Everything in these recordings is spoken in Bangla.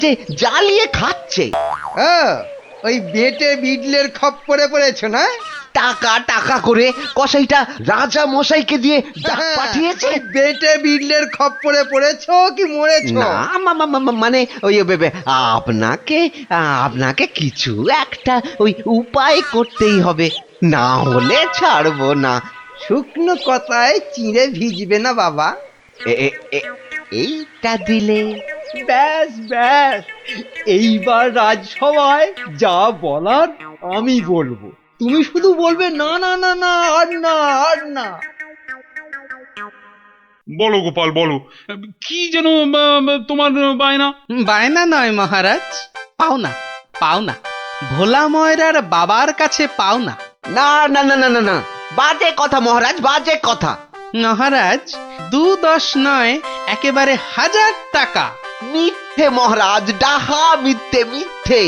যে জ্বালিয়ে খাচ্ছে। ওই বেটে বিডলের খপ্পরে পড়েছ না? টাকা টাকা করে কসাইটা রাজা মশাইকে দিয়ে ডাক পাঠিয়েছে। ওই বেটে বিডলের খপ্পরে পড়েছ কি মরেছ? না মানে ওই আপনাকে আপনাকে কিছু একটা ওই উপায় করতেই হবে, না হলে ছাড়বো না। শুকনো কথায় চিঁড়ে ভিজবে না বাবা। এইটা দিলে ব্যাস ব্যাস, এইবার রাজসভায় যা বলার আমি বলবো, তুমি শুধু বলবে না না না না, আর না আর না। বলো গোপাল বলো, কি যেন তোমার বায়না? বায়না নয় মহারাজ, পাওনা পাওনা, ভোলা ময়রার বাবার কাছে পাওনা। না না না না না না, বাজে কথা মহারাজ, বাজে কথা। মহারাজ 2-10 নয়, একেবারে 1000 টাকা। মিথ্যে মহারাজ, ডাহা মিথ্যে মিথ্যে।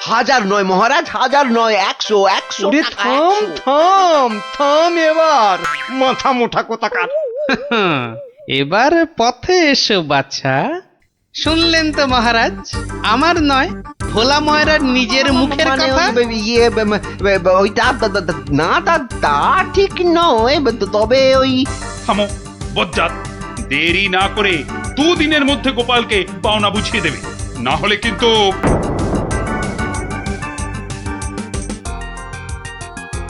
1000 নয় মহারাজ, 1000 নয়, 100 ওরে টাকা, থাম 100। থাম থাম, এবার মাথা মোটা কোথাকার। এবার পথে এসো বাছা। শুনলেন তো মহারাজ, আমার নয়, ভোলা ময়রার নিজের মুখের মানে কথা। ওইটা না, তা ঠিক নয়, তবে ওই থামো বজ্জাত, দেরি না করে 2 দিনের মধ্যে গোপালকে পাওনা বুঝিয়ে দেবে, না হলে কিন্তু।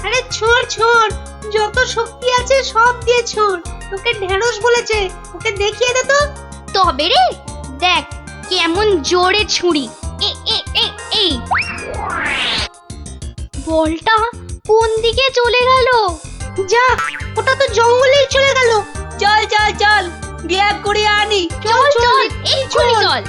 আরে ছোড় ছোড়, যত শক্তি আছে সব দিয়ে ছোড়। তোকে ঢেঁড়স বলেছে, ওকে দেখিয়ে দে তো। তবে রে দেখ কেমন জোরে ছুরি। এ এ এ এই বলটা কোন দিকে চলে গেল? যা, ওটা তো জঙ্গলেই চলে গেল। চল চল চল, গিয়ে কুড়িয়ে আনি। চল চল এক্ষুনি চল।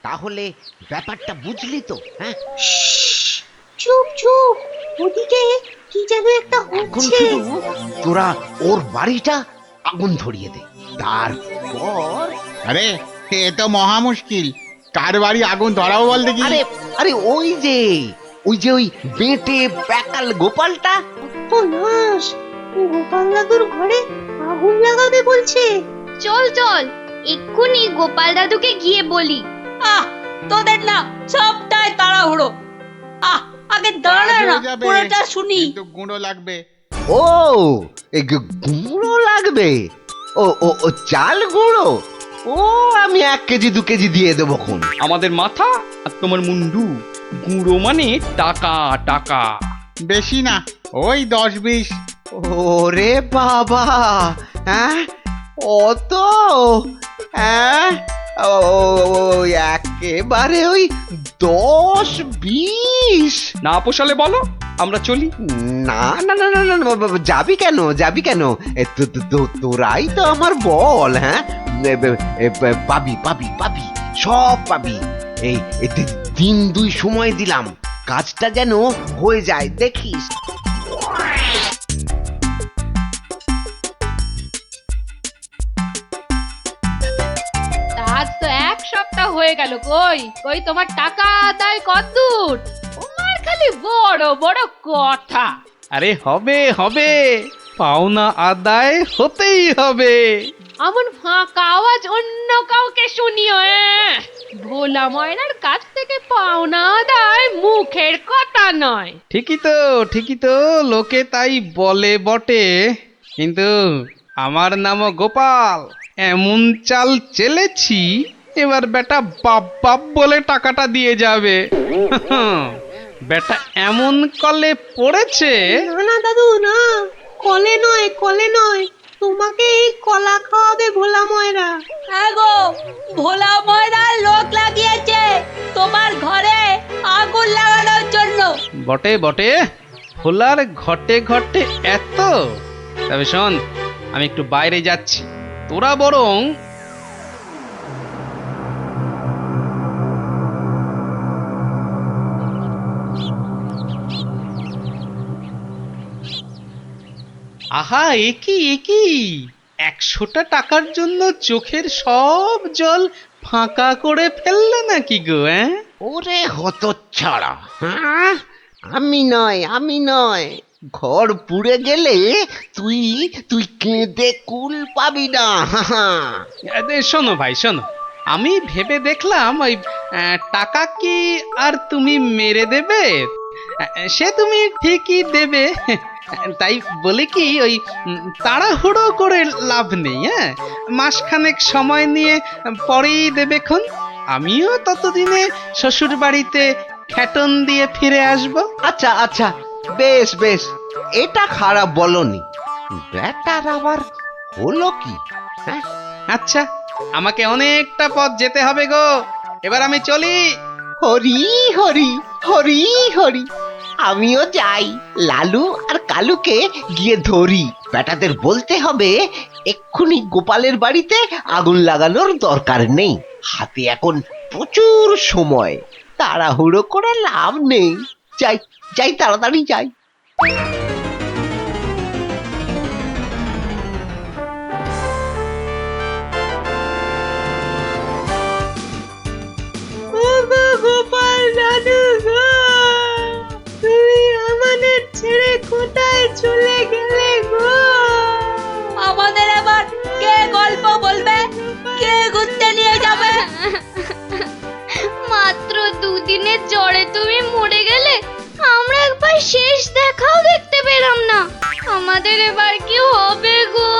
তাহলে ব্যাপারটা বুঝলি তো? হ্যাঁ, চুপ চুপ, ওদিকে কি যেন একটা এখন হচ্ছে। শুধু তোরা ওর বাড়িটা আগুন ধরিয়ে দে, তারপর আরে এ তো মহা মুশকিল, কার বাড়ি আগুন ধরাবো বল দেখি। আরে আরে ওই যে ওই বেটে প্যাকাল গোপালটা। তো নাশ, গোপাল দাদুর ঘরে আগুন লাগাবে বলছে। চল চল এক্ষুনি গোপাল দাদুকে গিয়ে বলি। তোদের না সবটাই তাড়াহুড়ো। আগে দাঁড়া কাজ না, হয়ে যাবে, পুরোটা শুনি। কিন্তু গুঁড়ো লাগবে। ও এই গুঁড়ো লাগবে? ও ও ও চাল গুঁড়ো? ও আমি 1 কেজি 2 কেজি দিয়ে দেবো খন। আমাদের মাথা আর তোমার মুন্ডু, গুঁড়ো মানে টাকা টাকা। বেশি না, ওই 10-20। ওরে বাবা, হ্যাঁ অত? হ্যাঁ একেবারে ওই 10-20? না পোষালে বলো, আমরা চলি। না না না না না না, যাবি কেন যাবি কেন? তোরাই তো আমার বল। হ্যাঁ, পাবি পাবি পাবি, সব পাবি। এই 3 2 সময় দিলাম, কাজটা যেন হয়ে যায়, দেখিস। আজ তো 1 সপ্তাহ হয়ে গেল, কই কই তোমার টাকা আদায় কতদূর? তোমার খালি বড় বড় কথা। আরে হবে হবে, পাওনা আদায় হতেই হবে। এমন ফাঁকা আওয়াজ অন্য কাউকে শুনিও। ভোলা ময়নার কাছ থেকে পাওনা আদায় মুখের কথা নয়। ঠিকই তো, লোকে তাই বলে বটে, কিন্তু আমার নামও গোপাল। এমন চাল চেলেছি, এবার বেটা বাপ বাপ বলে টাকাটা দিয়ে যাবে। বেটা এমন কলে পড়েছে। না না দাদু না, কলে নয় কলে নয়, তোমাকে এই কলা খাওয়াবে ভোলা ময়রা। গো, ভোলা ময়রা লোক লাগিয়েছে তোমার ঘরে আগুন লাগানোর জন্য। বটে বটে, ভোলার ঘটে ঘটে এত। তবে শোন, আমি একটু বাইরে যাচ্ছি, তোরা বরং আহা, একি 100টা টাকার জন্য চোখের সব জল ফাঁকা করে ফেললে নাকি গো? ওরে হতচ্ছাড়া, হ্যাঁ, আমি নয় ঘর পুড়ে গেলে তুই তুই কেঁদে কুল পাবি না শোনো ভাই শোনো, আমি ভেবে দেখলাম ওই টাকা কি আর তুমি মেরে দেবে? সে তুমি ঠিকই দেবে, তাই বলে কি ওই তাড়াহুড়ো করে লাভ নেই। হ্যাঁ, মাসখানেক সময় নিয়ে পরেই দেবেক্ষণ। আমিও ততদিনে শ্বশুর বাড়িতে খ্যাটন দিয়ে ফিরে আসব। আচ্ছা আচ্ছা, বেশ বেশ, এটা খারাপ বলনি। ব্যাটার আবার হলো কি? হ্যাঁ, আচ্ছা, আমাকে অনেকটা পথ যেতে হবে গো, এবার আমি চলি। হরি হরি হরি হরি, আমিও যাই। লালু আর কালুকে গিয়ে ধরি। বেটাদের বলতে হবে এক্ষুনি গোপালের বাড়িতে আগুন লাগানোর দরকার নেই, হাতে এখন প্রচুর সময়, তাড়াহুড়ো করে লাভ নেই। যাই যাই, তাড়াতাড়ি যাই। গোপাল দাদু গো, তুমি আমাদের ছেড়ে কোথায় চলে গেলে গো? আমাদের আবার কে গল্প বলবে, কে ঘুরতে নিয়ে যাবে? মাত্র দুদিনের জ্বরে তুমি মরে গেলে, আমরা একবার শেষ দেখাও দেখতে পেলাম না। আমাদের এবার কি হবে গো?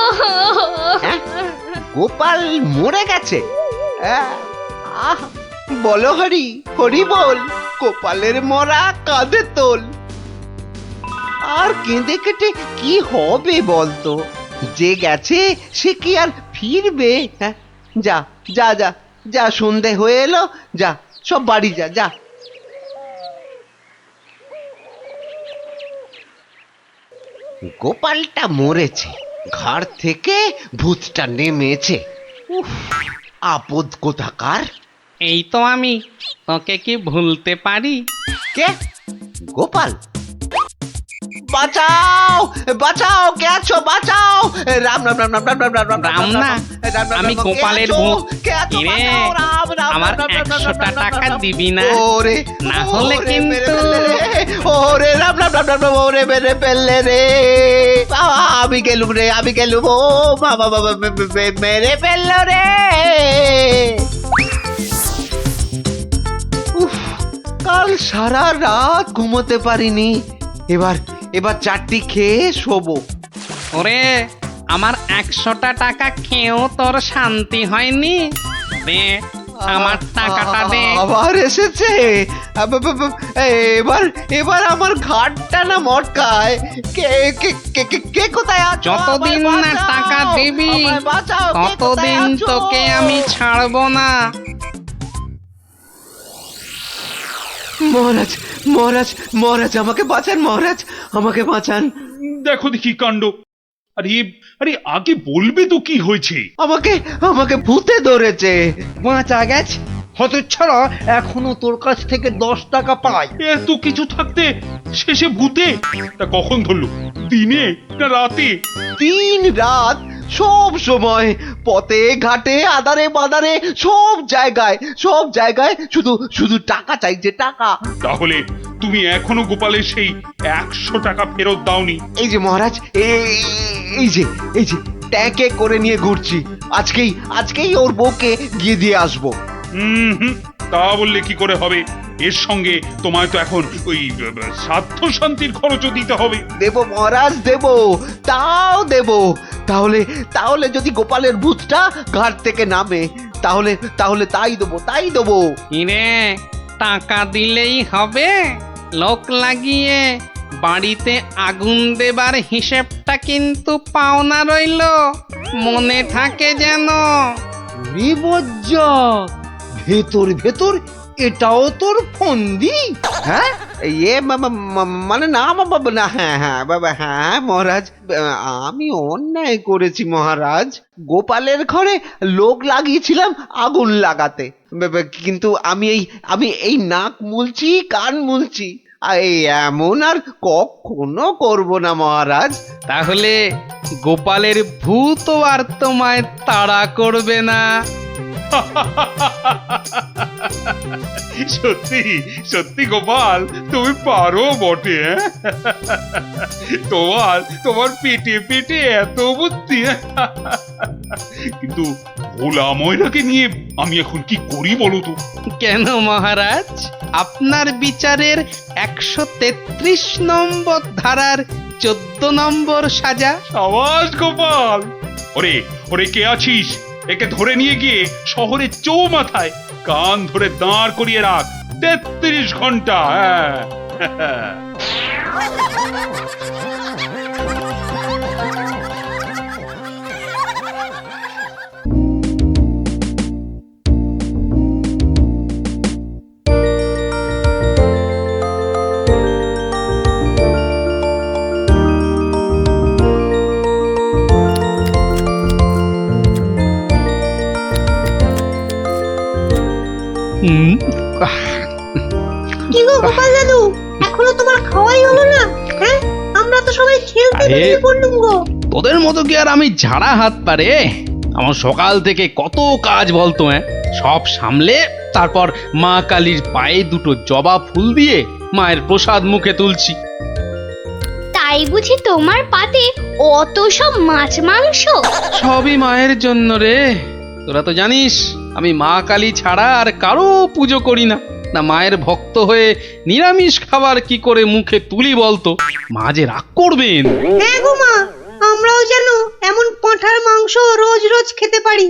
হ্যাঁ? গোপাল মরে গেছে? আহ, বলো হরি হরি বল, গোপালের মরা কাঁধে তোল। আর কেঁদে কেটে কি হবে বলতো? যে গেছে সে কি আর ফিরবে? হ্যাঁ, যা যা যা যা, সন্ধে হয়ে এলো, যা সব বাড়ি যা যা। গোপালটা মরেছে, ঘাড় থেকে ভূতটা নেমেছে। উফ, আপদ কোথাকার। এই তো আমি, তোকে কি ভুলতে পারি? কে? গোপাল? বাঁচাও বাঁচাও, কে আছো? বাঁচাও! রাম রাম রাম রাম রাম রাম রাম রাম না, আমি গোপালের ভূত। কিরে, আমার 100টা টাকা দিবি না? ওরে না হলে কিন্তু ওরে রাম রাম রাম রাম, ওরে মেরে ফেললে রে, আমি গেলুম রে, আমি গেলুম। ও বাবা বাবা, মেরে ফেললো রে। উফ, কাল সারা রাত ঘুমোতে পারিনি। এবার এবার চারটি খেয়ে শোবো। ওরে, আমার 100টা টাকা খেয়েও তোর শান্তি হয়নি? দে আমার টাকাটা দে। আবার এসেছে। এবার এবার আমার ঘাটটা না মটকায়। কে কে কে কে কে কোথায় আছো? যতদিন না আমায় বাঁচাও, টাকা দিবি আমায় বাঁচাও, কে কোথায় ততদিন আছো? তোকে আমি ছাড়বো না। মহারাজ মহারাজ মহারাজ, আমাকে বাঁচান মহারাজ, আমাকে বাঁচান। দেখো দেখি কাণ্ড। আরে আরে, আগে বলবে তো কি হয়েছে? আমাকে আমাকে ভূতে ধরেছে। বাঁচা গেছে হতচ্ছাড়া, এখনো তোর কাছ থেকে 10 টাকা পাই। এত কিছু থাকতে শেষে ভূতে? তা কখন ধরলো? দিনে না রাতে? 3 রাত, সব সময়, পথে ঘাটে আদারে বাদারে, সব জায়গায় শুধু শুধু টাকা চাইছে, টাকা। তাহলে তুমি এখনো গোপালের সেই 100 টাকা ফেরত দাওনি? এই যে মহারাজ, এই যে ট্যাঁকে করে নিয়ে ঘুরছি। আজকেই ওর বউকে গিয়ে দিয়ে আসবো। হুম, তা বললে কি করে হবে? এর সঙ্গে তোমায় তো এখন ওই স্বার্থ শান্তির খরচও দিতে হবে। দেব মহারাজ, দেব, তাও দেব। তাহলে যদি গোপালের ভূতটা ঘাট থেকে নামে, তাহলে তাই দেবো। কিরে, টাকা দিলেই হবে? লোক লাগিয়ে বাড়িতে আগুন দেবার হিসেবটা কিন্তু পাওনা রইল, মনে থাকে যেন। বিপজ্জনক, ভেতর ভেতর এটাও তোর ফন্দি? হ্যাঁ, মানে না বাবা, না, হ্যাঁ বাবা, হ্যাঁ মহারাজ, আমি অন্যায় করেছি মহারাজ। গোপালের ঘরে লোক লাগিয়েছিলাম আগুন লাগাতে, কিন্তু আমি এই নাক মুলছি, কান মুলছি, এই এমন আর কখনো করব না মহারাজ। তাহলে গোপালের ভূত আর তোমায় তাড়া করবে না। সত্যি সত্যি গোপাল, তুমি পারো বটে। তোমার তোমার পেটে পেটে এত বুদ্ধি। কিন্তু ভোলা ময়রাকে নিয়ে আমি এখন কি করি বলো তো? কেন মহারাজ, আপনার বিচারের 133 নম্বর ধারার 14 নম্বর সাজা। সাবাস গোপাল। ওরে ওরে, কে আছিস? একে ধরে নিয়ে গিয়ে শহরের চৌমাথায় কান ধরে দাঁড় করিয়ে রাখ 33 ঘন্টা। হ্যাঁ। কি গো গোপাল দাদু, এখনো তোমার খাওয়াই হলো না? হ্যাঁ, আমরা তো সবাই খেলতে বেরিয়ে পড়লুম গো। তোদের মতো কি আর আমি ঝাড়া হাত পারে? আমার সকাল থেকে কত কাজ বলতো, সব সামলে তারপর মা কালীর পায়ে দুটো জবা ফুল দিয়ে মায়ের প্রসাদ মুখে তুলছি। তাই বুঝি তোমার পাতে অত সব মাছ মাংস? সবই মায়ের জন্য রে। তোরা তো জানিস আমি মা কালী ছাড়া আর কারো পুজো করি না। না মায়ের ভক্ত হয়ে নিরামিষ খাবার কি করে মুখে তুলি বলতো? মা যে রাগ করবেন। হ্যাঁ গো মা, আমরাও যেন এমন পাঁঠার মাংস রোজ রোজ খেতে পারি।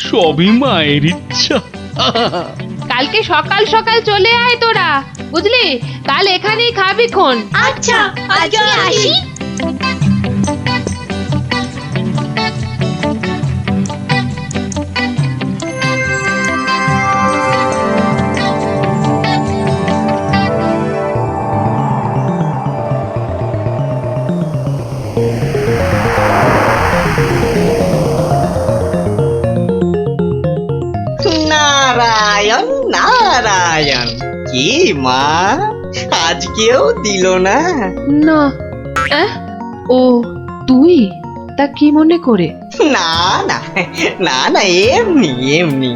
সবই মায়ের ইচ্ছা। কালকে সকাল সকাল চলে আয় তোরা, বুঝলি? কাল এখানেই খাবি খন। আচ্ছা, আজকে আসি। নারায়ণ নারায়ণ, কি মা আজকেও দিল না? না। ও তুই? তা কি মনে করে? না না না না, এমনি এমনি,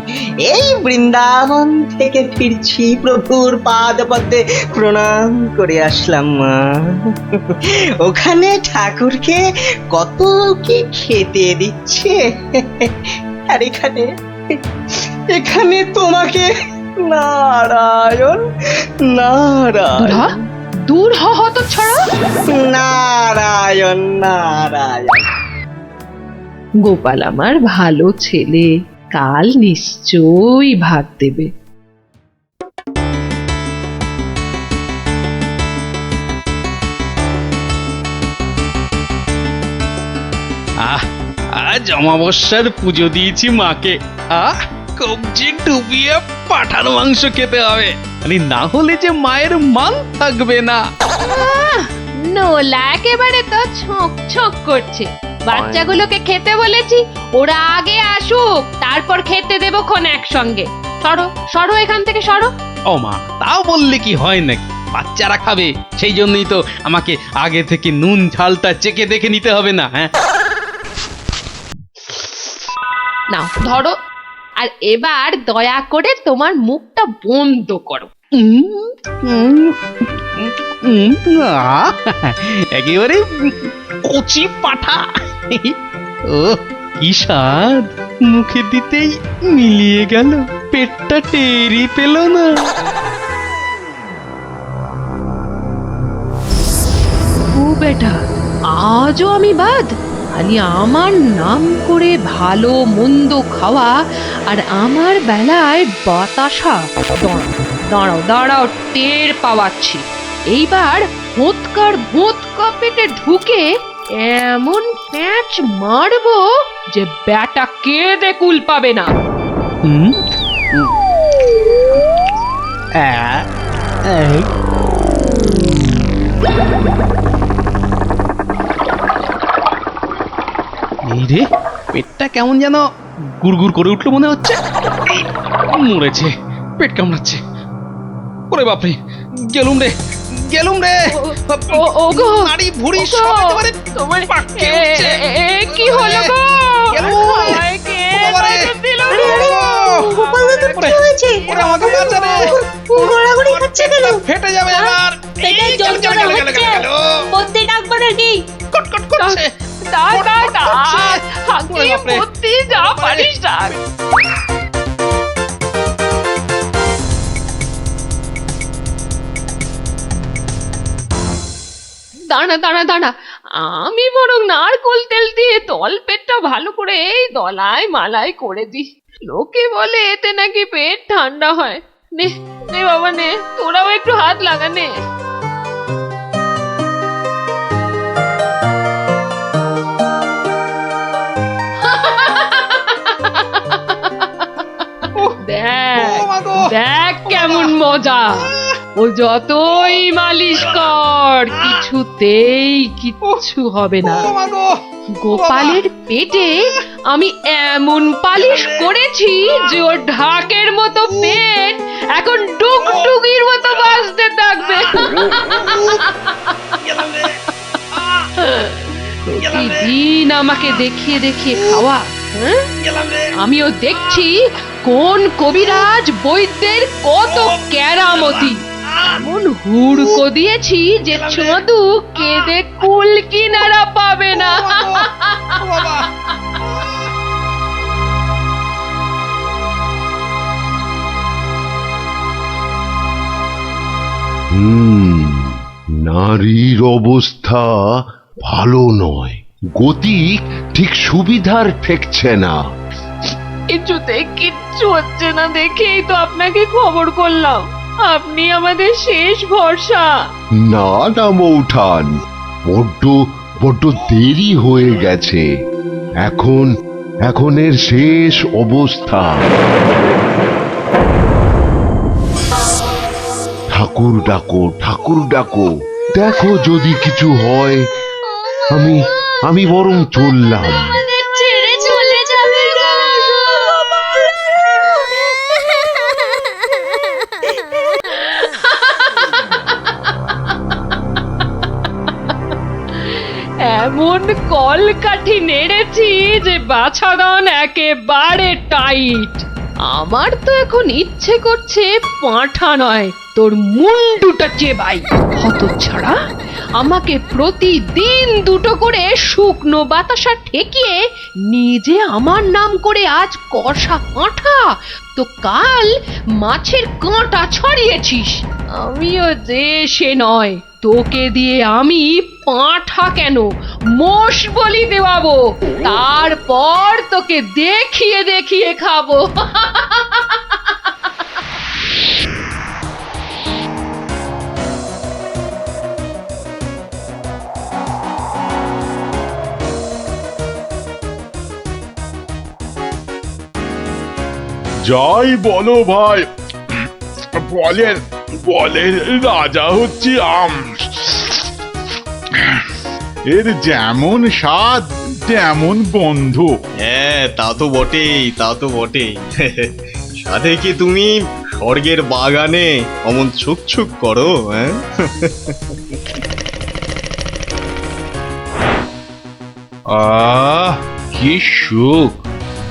এই বৃন্দাবন থেকে ফিরছি, প্রভুর পাদ পদ্মে প্রণাম করে আসলাম মা। ওখানে ঠাকুরকে কত কি খেতে দিচ্ছে, আর এখানে এখানে তোমাকে নারায়ণ নারায়ণ দূর হ হতচ্ছাড়া। নারায়ণ নারায়ণ। গোপাল আমার ভালো ছেলে, কাল নিশ্চয়ই ভাত দেবে। আজ অমাবস্যার পুজো দিয়েছি মাকে। কবজি ডুবিয়ে পাঠার মাংস খেতে হবে, না হলে যে মায়ের মান থাকবে না। নোলা একেবারে তো ছক ছক করছে। বাচ্চাগুলোকে খেতে বলেছি, ওরা আগে আসুক, তারপর খেতে দেবো খন একসঙ্গে। সরো সরো এখান থেকে, সরো। ও মা, তাও বললে কি হয় নাকি? বাচ্চারা খাবে, সেই জন্যই তো আমাকে আগে থেকে নুন ঝালটা চেকে দেখে নিতে হবে না? হ্যাঁ, নাও ধরো, আর এবার দয়া করে তোমার মুখটা বন্ধ করো। একেবারে কচি পাঠা। ও কি স্বাদ, মুখে দিতেই মিলিয়ে গেল, পেটটা টেরি পেল না। ও বেটা, আজও আমি বাদ? খালি আমার নাম করে ভালো মন্দ খাওয়া, আর আমার বেলায় বাতাসা। দাঁড়াও দাঁড়াও, টের পাওয়াচ্ছি। এইবার ভোঁতকার ভোঁতকা পেটে ঢুকে এমন প্যাঁচ মারবো যে ব্যাটা কেঁদে কুল পাবে না। এই রে, পেটটা কেমন যেন গুড়গুড় করে উঠলো মনে হচ্ছে। মরেছে, পেট কামড়াচ্ছে। ওরে বাপরে, গেলুম রে গেলুম রে। ওগো, নাড়ি ভুঁড়ি সব একেবারে তোমার পাককে উঠছে। কি হলো গো? গেলুম। আমায় কে বাবারে। বাঁচা দিল? আরে আরে কি হয়েছে ওরে আমাকে বাঁচা রে। গড়াগড়ি খাচ্ছে কেন ফেটে যাবে এবার। পেটে যন্ত্রণা হচ্ছে বদ্যি ডাকবো নাকি কটকট করছে। ওরে বাপরে। বুদ্ধি যা পারিস ডাক। দাঁড়া দাঁড়া দাঁড়া, আমি বরং নারকোল তেল দিয়ে তলপেটটা ভালো করে এই দলায় মালাই করে দিই। লোকে বলে এতে নাকি পেট ঠান্ডা হয়। নে নে বাবা নে, তোরাও একটু হাত লাগা নে। দেখ দেখ কেমন মজা। ও যতই মালিশ কর কিছুতেই কিচ্ছু হবে না। গোপালের পেটে আমি এমন পালিশ করেছি যে ওর ঢাকের মতো পেট এখন ডুগডুগির মতো বাজতে থাকবে। প্রতিদিন আমাকে দেখিয়ে দেখিয়ে খাওয়া, হ্যাঁ? আমিও দেখছি কোন কবিরাজ বৈদ্যের কত কেরামতি। এমন হুড়কো দিয়েছি যে ছদু কেঁদে কুল কিনারা পাবে না। নারীর অবস্থা ভালো নয়, গতি ঠিক সুবিধার ঠেকছে না। কিছুতে কিচ্ছু হচ্ছে না দেখেই তো আপনাকে খবর করলাম। আপনি আমাদের শেষ ভরসা। না না মৌঠান, বড্ড দেরি হয়ে গেছে। এখন এর শেষ অবস্থা। ঠাকুর ডাকো, দেখো যদি কিছু হয়। আমি বরং চললাম। আমাদের ছেড়ে চলে যাবে গো। এমন কলকাঠি নেড়েছি যে বাছাধন একেবারে টাইট। আমার তো এখন ইচ্ছে করছে পাঁঠা নয়, তোর মুন্ডুটা চেবাই। হতচ্ছাড়া, আমাকে প্রতিদিন দুটো করে শুকনো বাতাসা ঠেকিয়ে নিজে আমার নাম করে আজ কষা পাঁঠা, তো কাল মাছের কাঁটা ছড়িয়েছিস। আমিও যে সে নয়, তোকে দিয়ে আমি পাঁঠা কেন মোষ বলি দেওয়াবো, তারপর তোকে দেখিয়ে দেখিয়ে খাবো। যাই বলো ভাই, বলের রাজা হচ্ছে আম। এর যেমন স্বাদ তেমন বন্ধ। হ্যাঁ তা তো বটেই। সাথে কি তুমি স্বর্গের বাগানে অমন ছুক করো? হ্যাঁ, কি সুখ!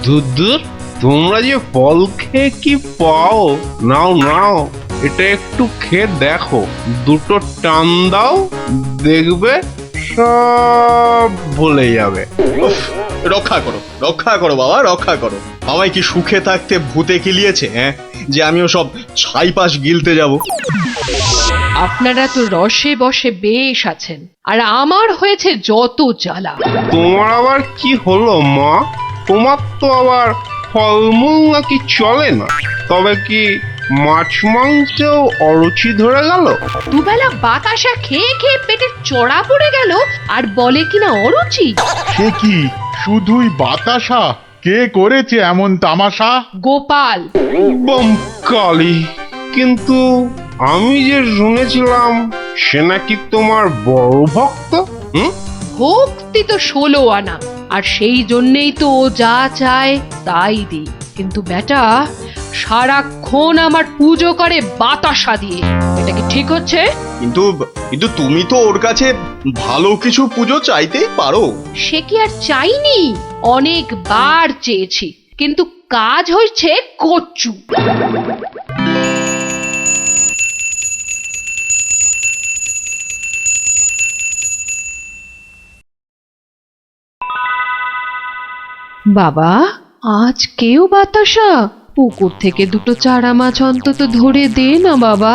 দূর তোমরা যে ফল খেয়ে কি পাও। নাও এটা একটু খেয়ে দেখো, দুটো টান দাও, দেখবে সব ভুলে যাবে। রক্ষা করো বাবা, রক্ষা করো। আমায় কি সুখে থাকতে ভূতে কিলিয়েছে, হ্যাঁ, যে আমিও সব ছাইপাশ গিলতে যাব? আপনারা তো রসে বসে বেশ আছেন, আর আমার হয়েছে যত জ্বালা। তোমার আবার কি হলো মা? তোমার তো আবার ফলমূল নাকি চলে না, তবে কি মাছ মাংসেও অরুচি ধরে গেল? দুবেলা বাতাসা খেয়ে খেয়ে পেটে চড়া পড়ে গেল, আর বলে কিনা অরুচি। সে কি শুধুই বাতাসা? কে করেছে এমন তামাশা? গোপাল। কালী, কিন্তু আমি যে শুনেছিলাম সে নাকি তোমার বড় ভক্ত। ভক্তি তো 16 আনা, আর সেই জন্যেই তো ও যা চায় তাই দিই। কিন্তু বেটা সারাক্ষণ আমার পুজো করে বাতাসা দিয়ে, এটা কি ঠিক হচ্ছে? কিন্তু তুমি তো ওর কাছে ভালো কিছু পুজো চাইতেই পারো। সে কি আর চাইনি? অনেকবার চেয়েছি, কিন্তু কাজ হচ্ছে কচু। বাবা, আজ কেউ বাতাসা, পুকুর থেকে দুটো চারা মাছ অন্তত ধরে দে না বাবা,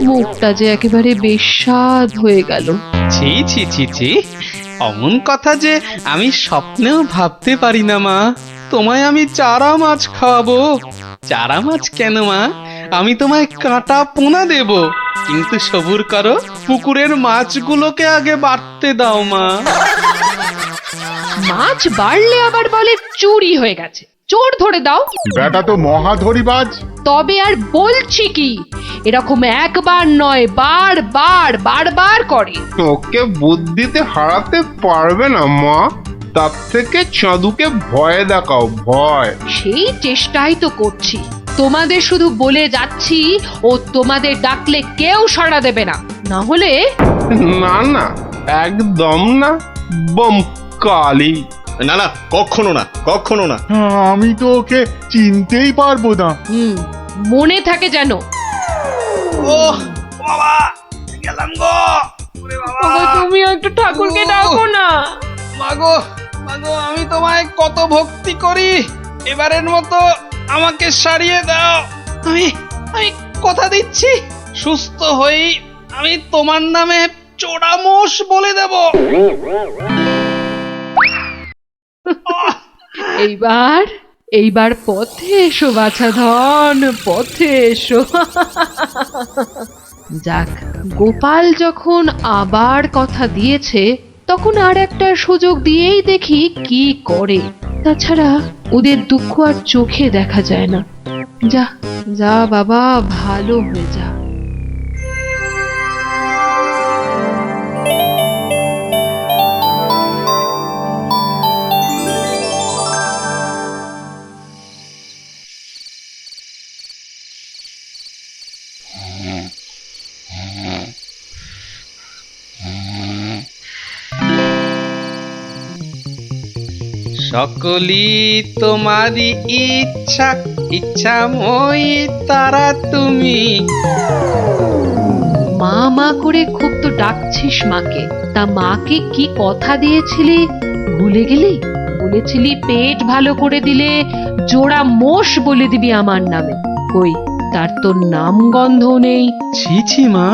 মুখটা যে একেবারে বেস্বাদ হয়ে গেল। ছি ছি ছি ছি, অমন কথা যে আমি স্বপ্নেও ভাবতে পারি না মা। তোমায় আমি চারা মাছ খাওয়াবো। চারা মাছ কেন মা, আমি তোমায় কাঁটা পোনা দেব, কিন্তু সবুর করো, পুকুরের মাছগুলোকে আগে বাড়তে দাও মা। মাছ বাড়লে আবার বলে চুরি হয়ে গেছে, চোর ধরে দাও। বেটা তো মহাধরিবাজ। তবে আর বলছি কি, এরকম একবার নয় বারবার করে। ওকে বুদ্ধিতে হারাতে পারবে না মা, তার থেকে চাঁদুকে ভয় দেখাও, ভয়। সেই চেষ্টাই তো করছি, তোমাদের শুধু বলে যাচ্ছি, ও তোমাদের ডাকলে কেউ সাড়া দেবে না, না হলে। না না, একদম না, বম কালি। না না, কখনো না, কখনো না। আমি তো ওকে চিনতেই পারবো না। মনে থাকে যেন। ও বাবা, গেলাম গো। ওরে বাবা, তুমি একটু ঠাকুরকে ডাকো না। মাগো মাগো, আমি তোমায় কত ভক্তি করি, এবারের মতো আমাকে সারিয়ে দাও। আমি আমি কথা দিচ্ছি, সুস্থ হই আমি তোমার নামে চোরামোষ বলে দেব। এইবার পথে এসো বাছা ধন, পথে এসো। যাক, গোপাল যখন আবার কথা দিয়েছে, তখন আর একটা সুযোগ দিয়েই দেখি কি করে। তাছাড়া ওদের দুঃখ আর চোখে দেখা যায় না। যা যা বাবা, ভালো হয়ে যা। সকলি তোমারই ইচ্ছা, ইচ্ছাময়ী তারা তুমি। মা মা করে খুব তো ডাকছিস মাকে, তা মাকে কি কথা দিয়েছিলি ভুলে গেলি? বলেছিলি পেট ভালো করে দিলে জোড়া মোষ বলে দিবি আমার নামে। কই, তার তো নাম গন্ধ নেই। ছি ছি মা,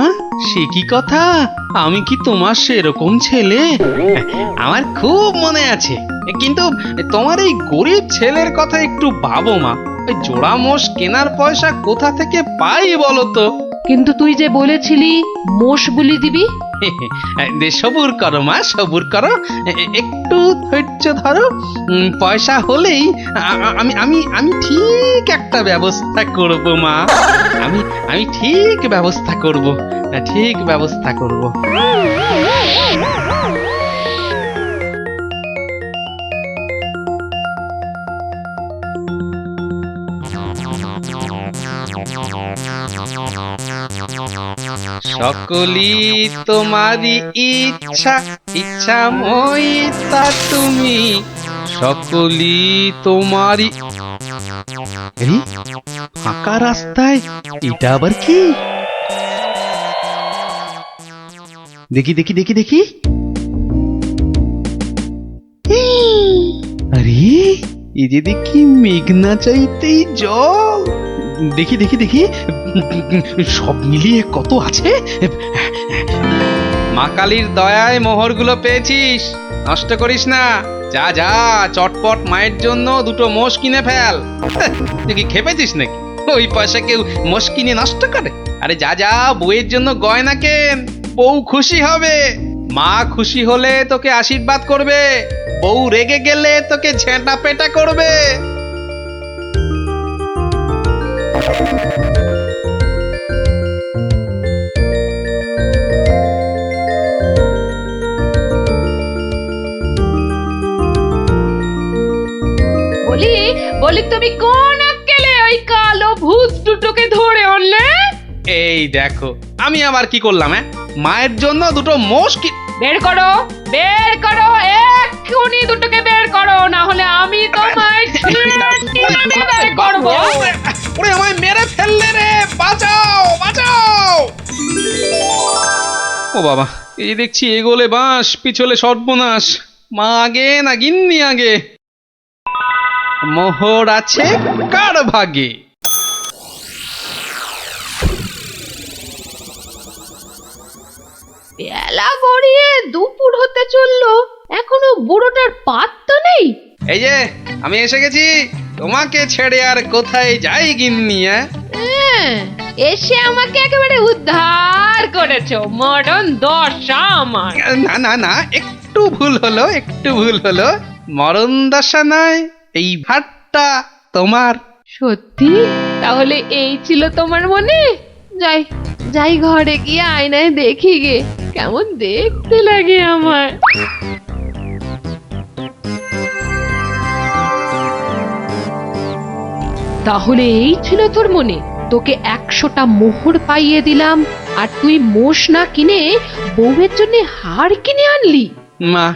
সে কি কথা? আমি কি তোমার সেরকম ছেলে? আমার খুব মনে আছে, কিন্তু তোমার এই গরিব ছেলের কথা একটু ভাবো মা। ওই জোড়া মোষ কেনার পয়সা কোথা থেকে পাই বলো তো? কিন্তু তুই যে বলেছিলি মোষ বলি দিবি। সবুর করো মা, সবুর করো, একটু ধৈর্য ধরো। পয়সা হলেই আমি আমি আমি ঠিক একটা ব্যবস্থা করব মা। আমি ঠিক ব্যবস্থা করব, ঠিক ব্যবস্থা করব। সকলি তোমারই ইচ্ছা, ইচ্ছাময়ী তা তুমি। সকলি তোমারই। এই ফাঁকা রাস্তায় এটা আবার কি? দেখি দেখি দেখি দেখি। আরে, এই যে দেখি মেঘনা চাইতেই জল। দেখি দেখি দেখি, সব মিলিয়ে কত আছে। মা কালীর দয়ায় মোহরগুলো পেয়েছিস, নষ্ট করিস না। যা যা, চটপট মায়ের জন্য দুটো মোষ কিনে ফেল। তুই কি খেপেছিস নাকি? ওই পয়সা কেউ মোষ কিনে নষ্ট করে? আরে যা যা, বউয়ের জন্য গয়না কেন, বউ খুশি হবে। মা খুশি হলে তোকে আশীর্বাদ করবে, বউ রেগে গেলে তোকে ঝেঁটা পেটা করবে। বলি তুমি কোন আক্কেলে ওই কালো ভূত দুটোকে ধরে আনলে? এই দেখো, আমি আবার কি করলাম? মায়ের জন্য দুটো মোষ কি। বের করো, বের করো, এক্ষুনি দুটোকে বের করো, না হলে আমি তোমায় ওরে, ওরে আমায় মেরে ফেললে রে, বাঁচাও বাঁচাও। ও বাবা, এই দেখছি এগোলে বাঁশ পিছলে সর্বনাশ। মা আগে না গিন্নি আগে? মোহর আছে কার ভাগে? বেলা গড়িয়ে দুপুর হতে চললো, এখনো বুড়োটার পাত্তা নেই। এই যে আমি এসে গেছি, তোমাকে ছেড়ে আর কোথায় যাই গিন্নি? হ্যাঁ, এসে আমাকে একেবারে উদ্ধার করেছো, মরণ দশা আমার। না না না, একটু ভুল হলো, একটু ভুল হলো। মরণ দশা নয়, এই ভাতটা তোমার। সত্যি? তাহলে এই ছিল তোমার মনে? যাই যাই, ঘরে গিয়ে আয়নায় দেখি গে কেমন দেখতে লাগে আমার। তাহলে এই ছিল তোর মনে? তোকে 100টা মোহর পাইয়ে দিলাম আর তুই মোষ না কিনে বউয়ের জন্য হার কিনে আনলি? মা,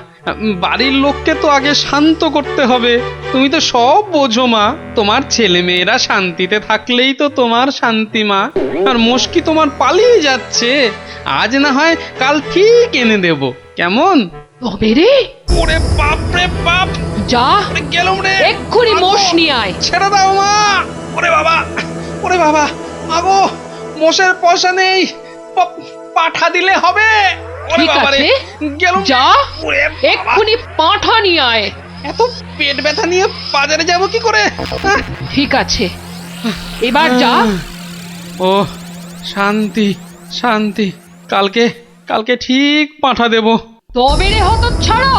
বাড়ির লোককে তো আগে শান্ত করতে হবে। তুমি তো সব বোঝো মা, তোমার ছেলে মেয়েরা শান্তিতে থাকলেই তো তোমার শান্তি মা। আর মুশকি তোমার পালিয়ে যাচ্ছে, আজ না হয় কাল ঠিক এনে দেব, কেমন? তবে রে, ওরে বাপ রে বাপ, যা গেলুম রে, এক্ষুনি মোষ নিয়ে আয়। ছেড়ে দাও মা। ওরে বাবা, ওরে বাবা, আগো মোষের পয়সা নেই, পাঠা দিলে হবে। ঠিক আছে, যা এক্ষুনি পাঁঠা নিয়ে আয়। এত পেট ব্যথা নিয়ে বাজারে যাব কি করে? ঠিক আছে, এবার যা। ও শান্তি শান্তি, কালকে কালকে ঠিক পাঠা দেব। তবে রে হতচ্ছাড়া।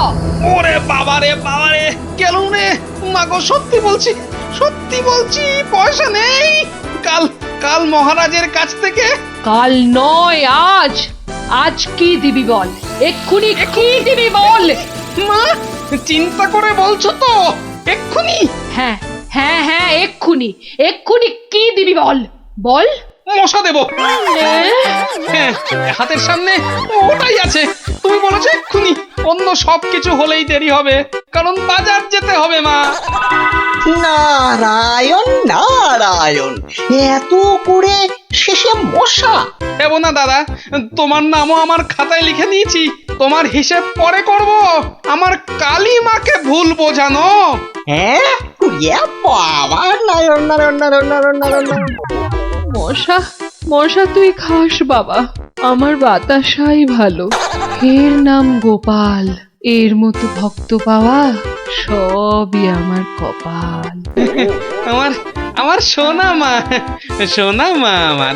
ওরে বাবা রে বাবা রে, গেলুম রে। মাগো সত্যি বলছি, সত্যি বলছি, পয়সা নেই। কাল কাল মহারাজের কাছ থেকে। কাল নয়, আজ। আজ কি দিবি বল, এক্ষুনি কি দিবি বল। মা, চিন্তা করে বলছো তো? এক্ষুনি? হ্যাঁ হ্যাঁ হ্যাঁ, এক্ষুনি এক্ষুনি কি দিবি বল, বল। মশা দেব। হ্যাঁ, হাতের সামনে ওটাই আছে। তুমি বলেছো এক্ষুনি, অন্য সবকিছু হলেই দেরি হবে, কারণ বাজার যেতে হবে মা। নারায়ণ নারায়ণ, এত করে শেষে মশা? দেব না দাদা, তোমার নামও আমার খাতায় লিখে নিয়েছি। তোমার হিসেব পরে করব, আমার কালী মাকে ভুল বোঝানো। হ্যাঁ, বাবা, নারায়ণ নারায়ণ নারায়ণ নারায়ণ নারায়ণ। মশা মশা তুই খাস বাবা, আমার বাতাসাই ভালো। এর নাম গোপাল, এর মতো ভক্ত পাওয়া সবই আমার কপাল। আমার আমার সোনা মা, সোনা মা আমার।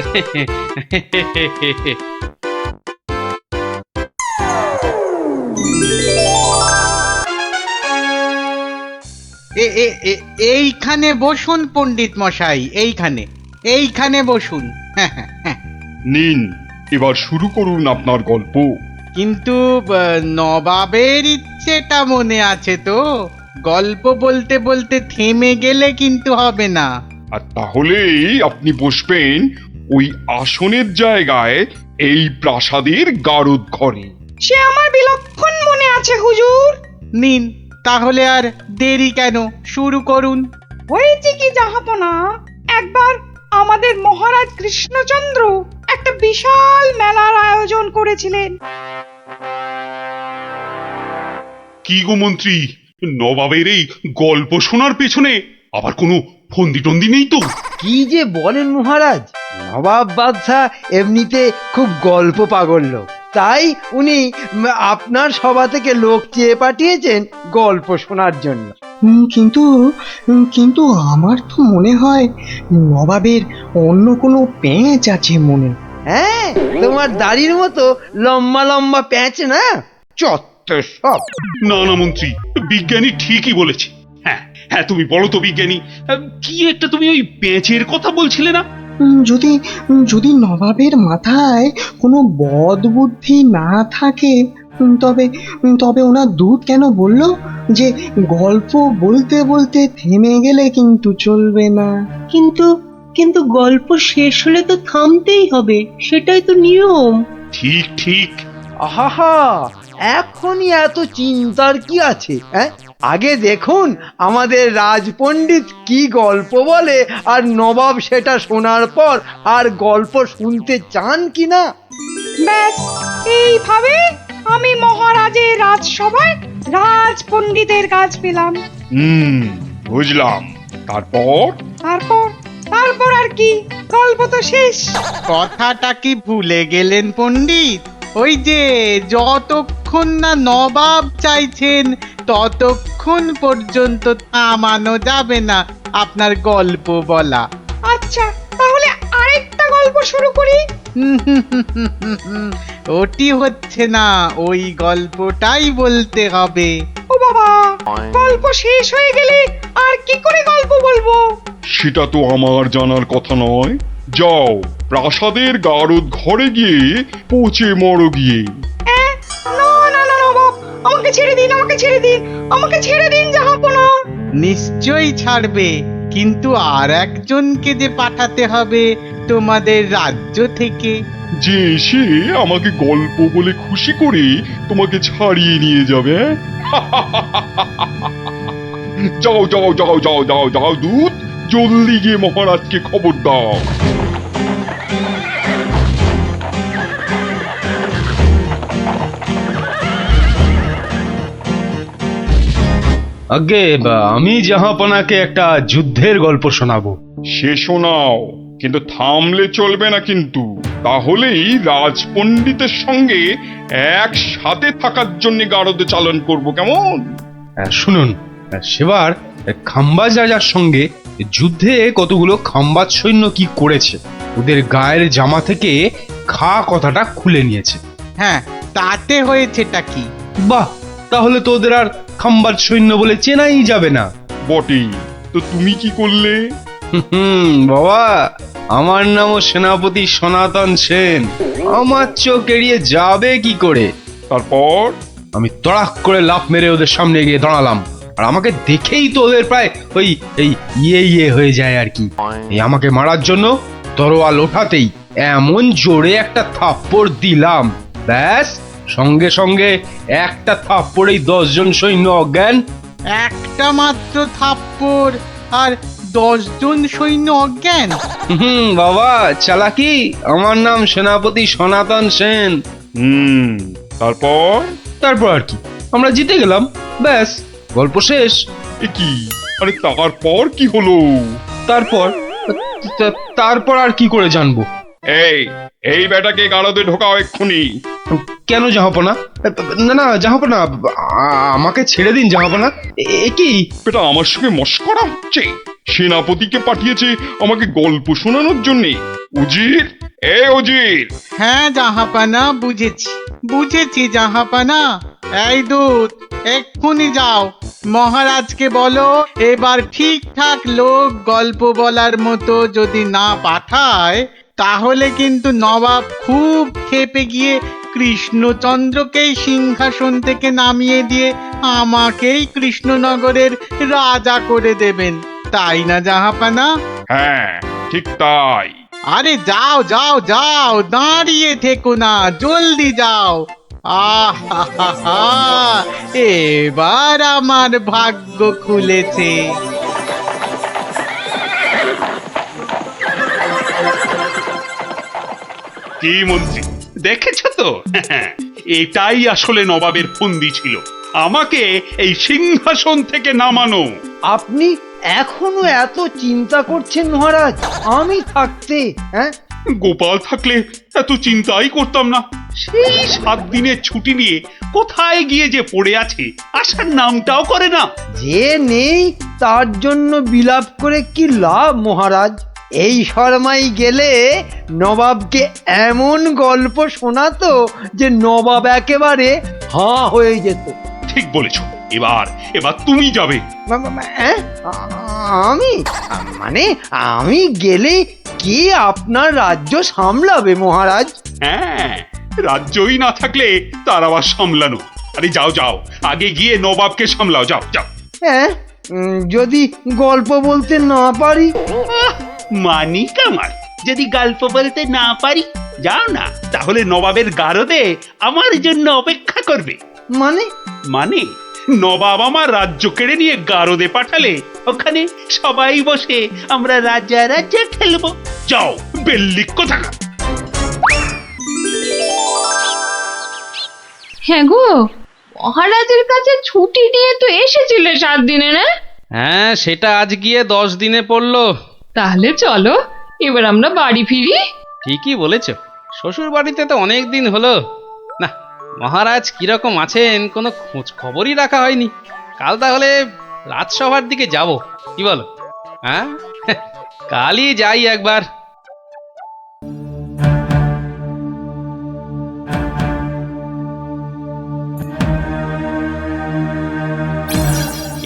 এইখানে বসুন পণ্ডিত মশাই, এইখানে এইখানে বসুন। নিন, এবার শুরু করুন আপনার গল্প। কিন্তু নবাবের ইচ্ছেটা মনে আছে তো? গল্প বলতে বলতে থেমে গেলে কিন্তু হবে না। আর তাহলেই আপনি বসবেন ওই আসনের জায়গায়, এই প্রাসাদের গারদ ঘরে। সে আমার বিলক্ষণ মনে আছে হুজুর। নিন, তাহলে আর দেরি কেন, শুরু করুন। হয়েছে কি জাহাপনা, একবার আমাদের মহারাজ কৃষ্ণচন্দ্র একটা বিশাল মেলার আয়োজন করেছিলেন। কি গো মন্ত্রী, নবাবের এই গল্প শোনার পেছনে আবার কোনো ফন্দি টন্দি নেই তো? কি যে বলেন মহারাজ, নবাব বাদশাহ এমনিতে খুব গল্প পাগল লোক, তাই উনি আপনার সভা থেকে লোক চেয়ে পাঠিয়েছেন গল্প শোনার জন্য। কিন্তু কিন্তু আমার তো মনে হয় নবাবের অন্য কোনো পেঁচ আছে মনে। হ্যাঁ, তোমার দাড়ির মতো লম্বা লম্বা প্যাঁচ না, চত্বর সব। না না মন্ত্রী, বিজ্ঞানী ঠিকই বলেছে। হ্যাঁ হ্যাঁ, তুমি বলো তো বিজ্ঞানী, কি একটা তুমি ওই পেঁচের কথা বলছিলে না? যদি যদি নবাবের মাথায় কোনো বদ বুদ্ধি না থাকে, তবে তবে ওনার দূত কেন বলল যে গল্প বলতে বলতে থেমে গেলে কিন্তু চলবে না? কিন্তু কিন্তু গল্প শেষ হলে তো থামতেই হবে, সেটাই তো নিয়ম। ঠিক ঠিক। আহা, এখনই এত চিন্তার কি আছে? হ্যাঁ, আগে দেখুন আমাদের রাজপণ্ডিত কি গল্প বলে, আর নবাব সেটা শোনার পর আর গল্প শুনতে চান কিনা। ব্যাস এইভাবে আমি মহারাজের রাজসভায় রাজপণ্ডিতের কাজ পেলাম। বুঝলাম। তারপর তারপর আর কি, গল্প তো শেষ। কথাটা কি ভুলে গেলেন পণ্ডিত? ওই যে যতক্ষণ না নবাব চাইছেন ততক্ষণ পর্যন্ত থামানো যাবে না আপনার গল্প বলা। আচ্ছা তাহলে আরেকটা গল্প শুরু করি। ওটি হচ্ছে না, ওই গল্পটাই বলতে হবে। ও বাবা, গল্প শেষ হয়ে গেলে আর কি করে গল্প বলবো? সেটা তো আমার জানার কথা নয়। যাও, প্রাসাদের গারদ ঘরে গিয়ে পচে মরো গিয়ে। না না না নবাব, আমাকে ছেড়ে দিন, আমাকে ছেড়ে দিন, আমাকে ছেড়ে দিন জাহাপনা। নিশ্চয়ই ছাড়বে, কিন্তু আর একজনকে যে পাঠাতে হবে তোমাদের রাজ্য থেকে। যে এসে আমাকে গল্প বলে খুশি করে তোমাকে ছাড়িয়ে নিয়ে যাবে। যাও যাও যাও যাও যাও যাও দূত, জলদি গিয়ে মহারাজকে খবর দাও। আগে আমি জাহাপনাকে একটা যুদ্ধের গল্প শোনাবো। সে শোনাও, কিন্তু থামলে চলবে না কিন্তু। তাহলেই রাজপণ্ডিতের সঙ্গে একসাথে থাকার জন্য গারদে চালন করব, কেমন? শুনুন, সেবার খাম্বাজ রাজার সঙ্গে যুদ্ধে কতগুলো খাম্বাজ সৈন্য কি করেছে, ওদের গায়ের জামা থেকে খা কথাটা খুলে নিয়েছে। হ্যাঁ, তাতে হয়েছেটা কি? বাহ, তাহলে তো ওদের আর খাম্বাজ সৈন্য বলে চেনাই যাবে না। বটেই তো, তুমি কি করলে? বাবা, আমার নামও সেনাপতি সনাতন সেন, আমার চোখ এড়িয়ে যাবে কি করে? তারপর আমি তড়াক করে লাফ মেরে ওদের সামনে গিয়ে দাঁড়ালাম, আর আমাকে দেখেই তো ওদের প্রায় ওই এই ইয়ে হয়ে যায় আর কি। এই আমাকে মারার জন্য তরোয়াল ওঠাতেই এমন জোরে একটা থাপ্পড় দিলাম, ব্যাস সঙ্গে সঙ্গে একটা থাপ্পড়েই 10 জন সৈন্য অজ্ঞান। একটা মাত্র থাপ্পড় আর 10 জন সৈন্য অজ্ঞান? বাবা চালাকি, আমার নাম সেনাপতি সনাতন সেন। তারপর আর কি, আমরা জিতে গেলাম, ব্যাস গল্প শেষ। এ কি? আরে তারপর কি হলো? তারপর আর কি করে জানবো? এই বেটাকে গারদে ঢোকাও এক্ষুনি। কেন জাহাপনা? না না জাহাপনা, আমাকে ছেড়ে দিন জাহাপনা। এ কি? বেটা আমার সঙ্গে মশকরা হচ্ছে? সেনাপতিকে পাঠিয়েছে আমাকে গল্প শোনানোর জন্য। উজির, উজির। হ্যাঁ জাহাপানা, বুঝেছি জাহাপানা। এই দূত, এক্ষুনি যাও, মহারাজকে বলো এবার ঠিকঠাক লোক গল্প বলার মতো যদি না পাঠায় তাহলে কিন্তু নবাব খুব ক্ষেপে গিয়ে কৃষ্ণচন্দ্রকেই সিংহাসন থেকে নামিয়ে দিয়ে আমাকেই কৃষ্ণনগরের রাজা করে দেবেন, তাই না জাহাপানা? হ্যাঁ ঠিক তাই। আরে যাও যাও যাও, দাঁড়িয়ে থেকো না, জলদি যাও। এবার আমার ভাগ্য খুলেছে। কি মন্ত্রী, দেখেছ তো? এটাই আসলে নবাবের ফন্দি ছিল, আমাকে এই সিংহাসন থেকে নামানো। আপনি এখনো এত চিন্তা করছেন মহারাজ, আমি থাকতে? হ্যাঁ, গোপাল থাকলে এত চিন্তাই করতাম না। সেই 7 দিনের ছুটি নিয়ে কোথায় গিয়ে যে পড়ে আছে, আসার নামটাও করে না। যে নেই তার জন্য বিলাপ করে কি লাভ মহারাজ? এই শর্মাই গেলে নবাবকে এমন গল্প শোনাতো যে নবাব একেবারে হাঁ হয়ে যেত। ঠিক বলেছ, এবার তুমি যাবে। আমি? মানে আমি গেলে কে আপনার রাজ্য সামলাবে মহারাজ? হ্যাঁ, রাজ্যই না থাকলে তার আবার সামলানো। আরে যাও যাও, আগে গিয়ে নবাবকে সামলাও, যাও যাও। হ্যাঁ, যদি গল্প বলতে না পারি? মানি কামাল, যদি গল্প বলতে না পারি, যাও না, তাহলে নবাবের গারদে আমার জন্য অপেক্ষা করবে। মানে? নবাব আমার রাজ্য কেড়ে নিয়ে গারদে পাঠালে ওখানে সবাই বসে আমরা রাজা রাজা খেলবো। যাও বেল্লি কোথাকার। হ্যাঁ গো, মহারাজের কাছে ছুটি নিয়ে তো এসেছিলে 7 দিনে, না? হ্যাঁ, সেটা আজ গিয়ে 10 দিনে পড়লো। তাহলে চলো এবার আমরা বাড়ি ফিরি। ঠিকই বলেছ, শ্বশুর বাড়িতে তো অনেক দিন হলো না। মহারাজ কিরকম আছেন কোনো খোঁজ খবরই রাখা হয়নি। কাল তাহলে রাজসভার দিকে যাব, কি বলো? হ্যাঁ, কালই যাই একবার।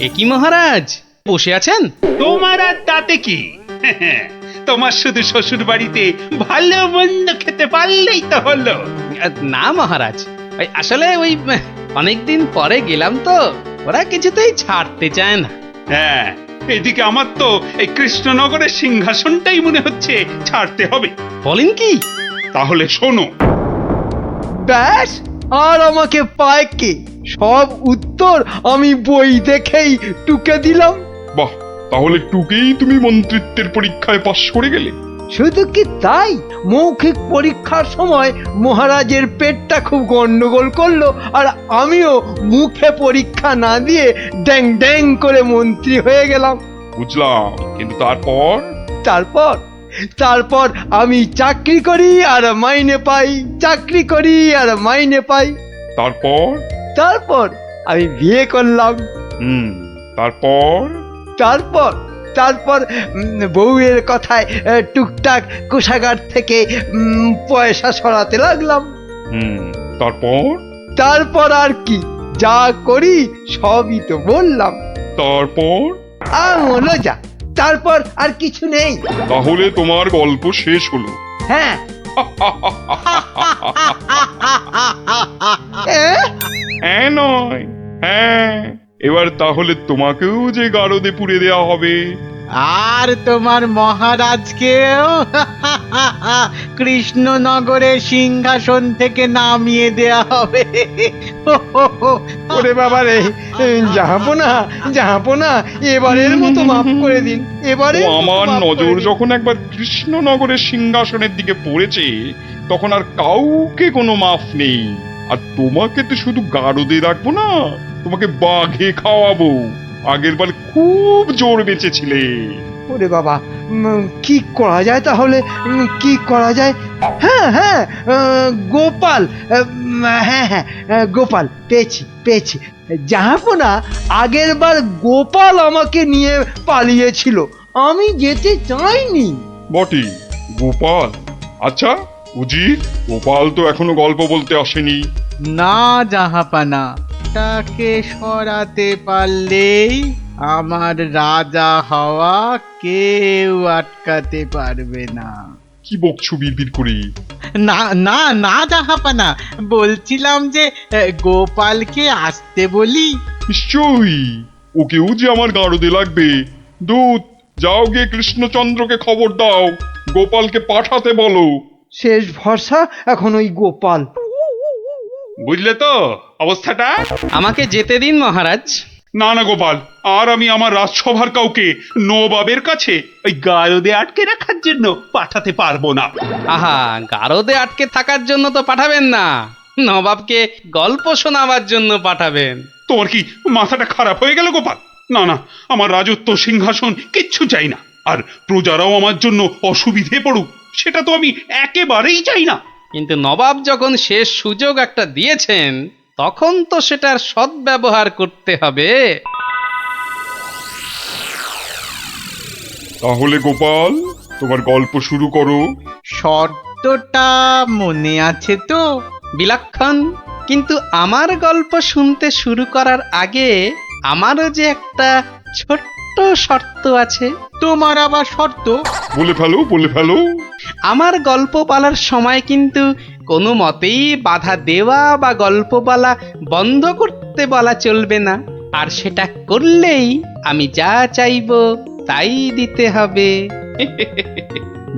এ কি মহারাজ, বসে আছেন? তোমার আর তাতে কি? তোমার শুধু শ্বশুর বাড়িতে ভালো মন্দ খেতে পারলেই তো হলো। না মহারাজ, ওই আসলে ওই অনেকদিন পরে গেলাম তো, ওরা কিছুতেই ছাড়তে চায় না। হ্যাঁ, এদিকে আমার তো এই কৃষ্ণনগরের সিংহাসনটাই মনে হচ্ছে ছাড়তে হবে। বলেন কি? তাহলে শোনো। ব্যাস, আর আমাকে পায় কে? সব উত্তর আমি বই দেখেই টুকে দিলাম। বাহ, তাহলে টুকেই তুমি মন্ত্রিত্বের পরীক্ষায় পাশ করে গেলে। শুধু কি তাই, মৌখিক পরীক্ষার সময় মহারাজের পেটটা খুব গন্ডগোল করলো, আর আমিও মুখে পরীক্ষা না দিয়ে ড্যাং ড্যাং করে মন্ত্রী হয়ে গেলাম। বুঝলাম, কিন্তু তারপর? তারপর আমি চাকরি করি আর মাইনে পাই, চাকরি করি আর মাইনে পাই। তারপর আমি বিয়ে করলাম। তারপর বউয়ের কথায় টুকটাক কোষাগার থেকে পয়সা সরাতে লাগলাম। তারপর আর কি, যা করি সবই তো বললাম। মনে যা, তারপর আর কিছু নেই। তাহলে তোমার গল্প শেষ হলো? হ্যাঁ। নয়, হ্যাঁ। এবার তাহলে তোমাকেও যে গারদে পুড়ে দেওয়া হবে, আর তোমার মহারাজকেও কৃষ্ণনগরের সিংহাসন থেকে নামিয়ে দেয়া হবে। ওরে বাবা রে, জাহাপনা, এবারের মতো মাফ করে দিন। আমার নজর যখন একবার কৃষ্ণনগরের সিংহাসনের দিকে পড়েছে, তখন আর কাউকে কোনো মাফ নেই। আর তোমাকে তো শুধু গারদে রাখবো না, তোমাকে বাঘে খাওয়াবো। আগের বার খুব জোর বেঁচেছিলে। ওরে বাবা, কি করা যায় তাহলে? কি করা যায়? হ্যাঁ, গোপাল। হ্যাঁ, গোপাল পেয়েছি। জাহাপনা, আগের বার গোপাল আমাকে নিয়ে পালিয়েছিল, আমি যেতে চাইনি। বটে, গোপাল? আচ্ছা উজির, গোপাল তো এখনো গল্প বলতে আসেনি। না জাহাপানা, তাকে সরাতে পারলেই আমার রাজা হওয়া কেউ আটকাতে পারবে না। কি বকছো বিড়বিড় করে? না জাহাপানা, বলছিলাম যে গোপালকে আসতে বলি। নিশ্চয়ই, ওকেও যে আমার গারদে লাগবে। দূত, যাও গিয়ে কৃষ্ণচন্দ্রকে খবর দাও, গোপালকে পাঠাতে বলো। শেষ ভরসা এখন ওই গোপাল। বুঝলে তো অবস্থাটা? আমাকে যেতে দিন মহারাজ। না গোপাল, আর আমি আমার রাজসভার কাউকে নবাবের কাছে ওই গারদে আটকে রাখার জন্য পাঠাতে পারবো না। আহা, গারদে আটকে থাকার জন্য তো পাঠাবেন না, নবাবকে গল্প শোনাবার জন্য পাঠাবেন। তোমার কি মাথাটা খারাপ হয়ে গেল গোপাল? না, আমার রাজত্ব সিংহাসন কিচ্ছু চাই না, আর প্রজারাও আমার জন্য অসুবিধে পড়ুক, সেটা তো আমি একেবারেই চাই না। কিন্তু নবাব যখন শেষ সুযোগ একটা দিয়েছেন, তখন তো সেটার সদ্ব্যবহার করতে হবে। তাহলে গোপাল, তোমার গল্প শুরু করো। শর্তটা মনে আছে তো? বিলক্ষণ, কিন্তু আমার গল্প শুনতে শুরু করার আগে আমারও যে একটা ছোট্ট শর্ত আছে। তোমার আবার শর্ত? বলে ফেলো। আমার গল্প বলার সময় কিন্তু কোনো মতেই বাধা দেওয়া বা গল্প বলা বন্ধ করতে বলা চলবে না, আর সেটা করলেই আমি যা চাইবো তাই দিতে হবে।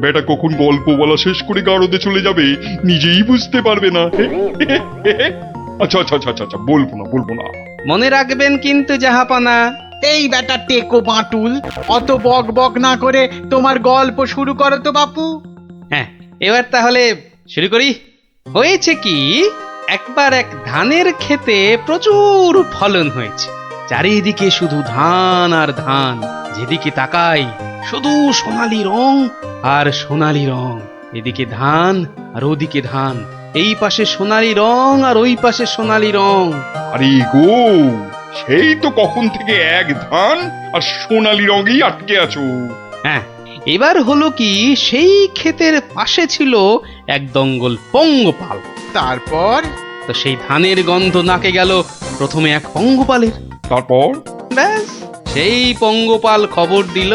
বেটা কখন গল্প বলা শেষ করে গারদে চলে যাবে নিজেই বুঝতে পারবে না। আচ্ছা, বলবো না। মনে রাখবেন কিন্তু জাহাপনা। এই বেটা টেকো বাঁটুল, অত বক বক না করে তোমার গল্প শুরু করো তো বাপু। হ্যাঁ, এবার তাহলে শুরু করি। হয়েছে কি, একবার এক ধানের ক্ষেতে প্রচুর ফলন হয়েছে। চারিদিকে শুধু ধান আর ধান, যেদিকে তাকাই শুধু সোনালী রং আর সোনালী রং। এদিকে ধান আর ওদিকে ধান, এই পাশে সোনালী রং আর ওই পাশে সোনালী রং। আরে গো, সেই তো কখন থেকে এক ধান আর সোনালী রঙেই আটকে আছো। হ্যাঁ, এবার হলো কি, সেই ক্ষেতের পাশে ছিল এক দঙ্গল পঙ্গপাল। তারপর তো সেই ধানের গন্ধ নাকে গেল প্রথমে এক পঙ্গপালের। তারপর ব্যাস, সেই পঙ্গপাল খবর দিল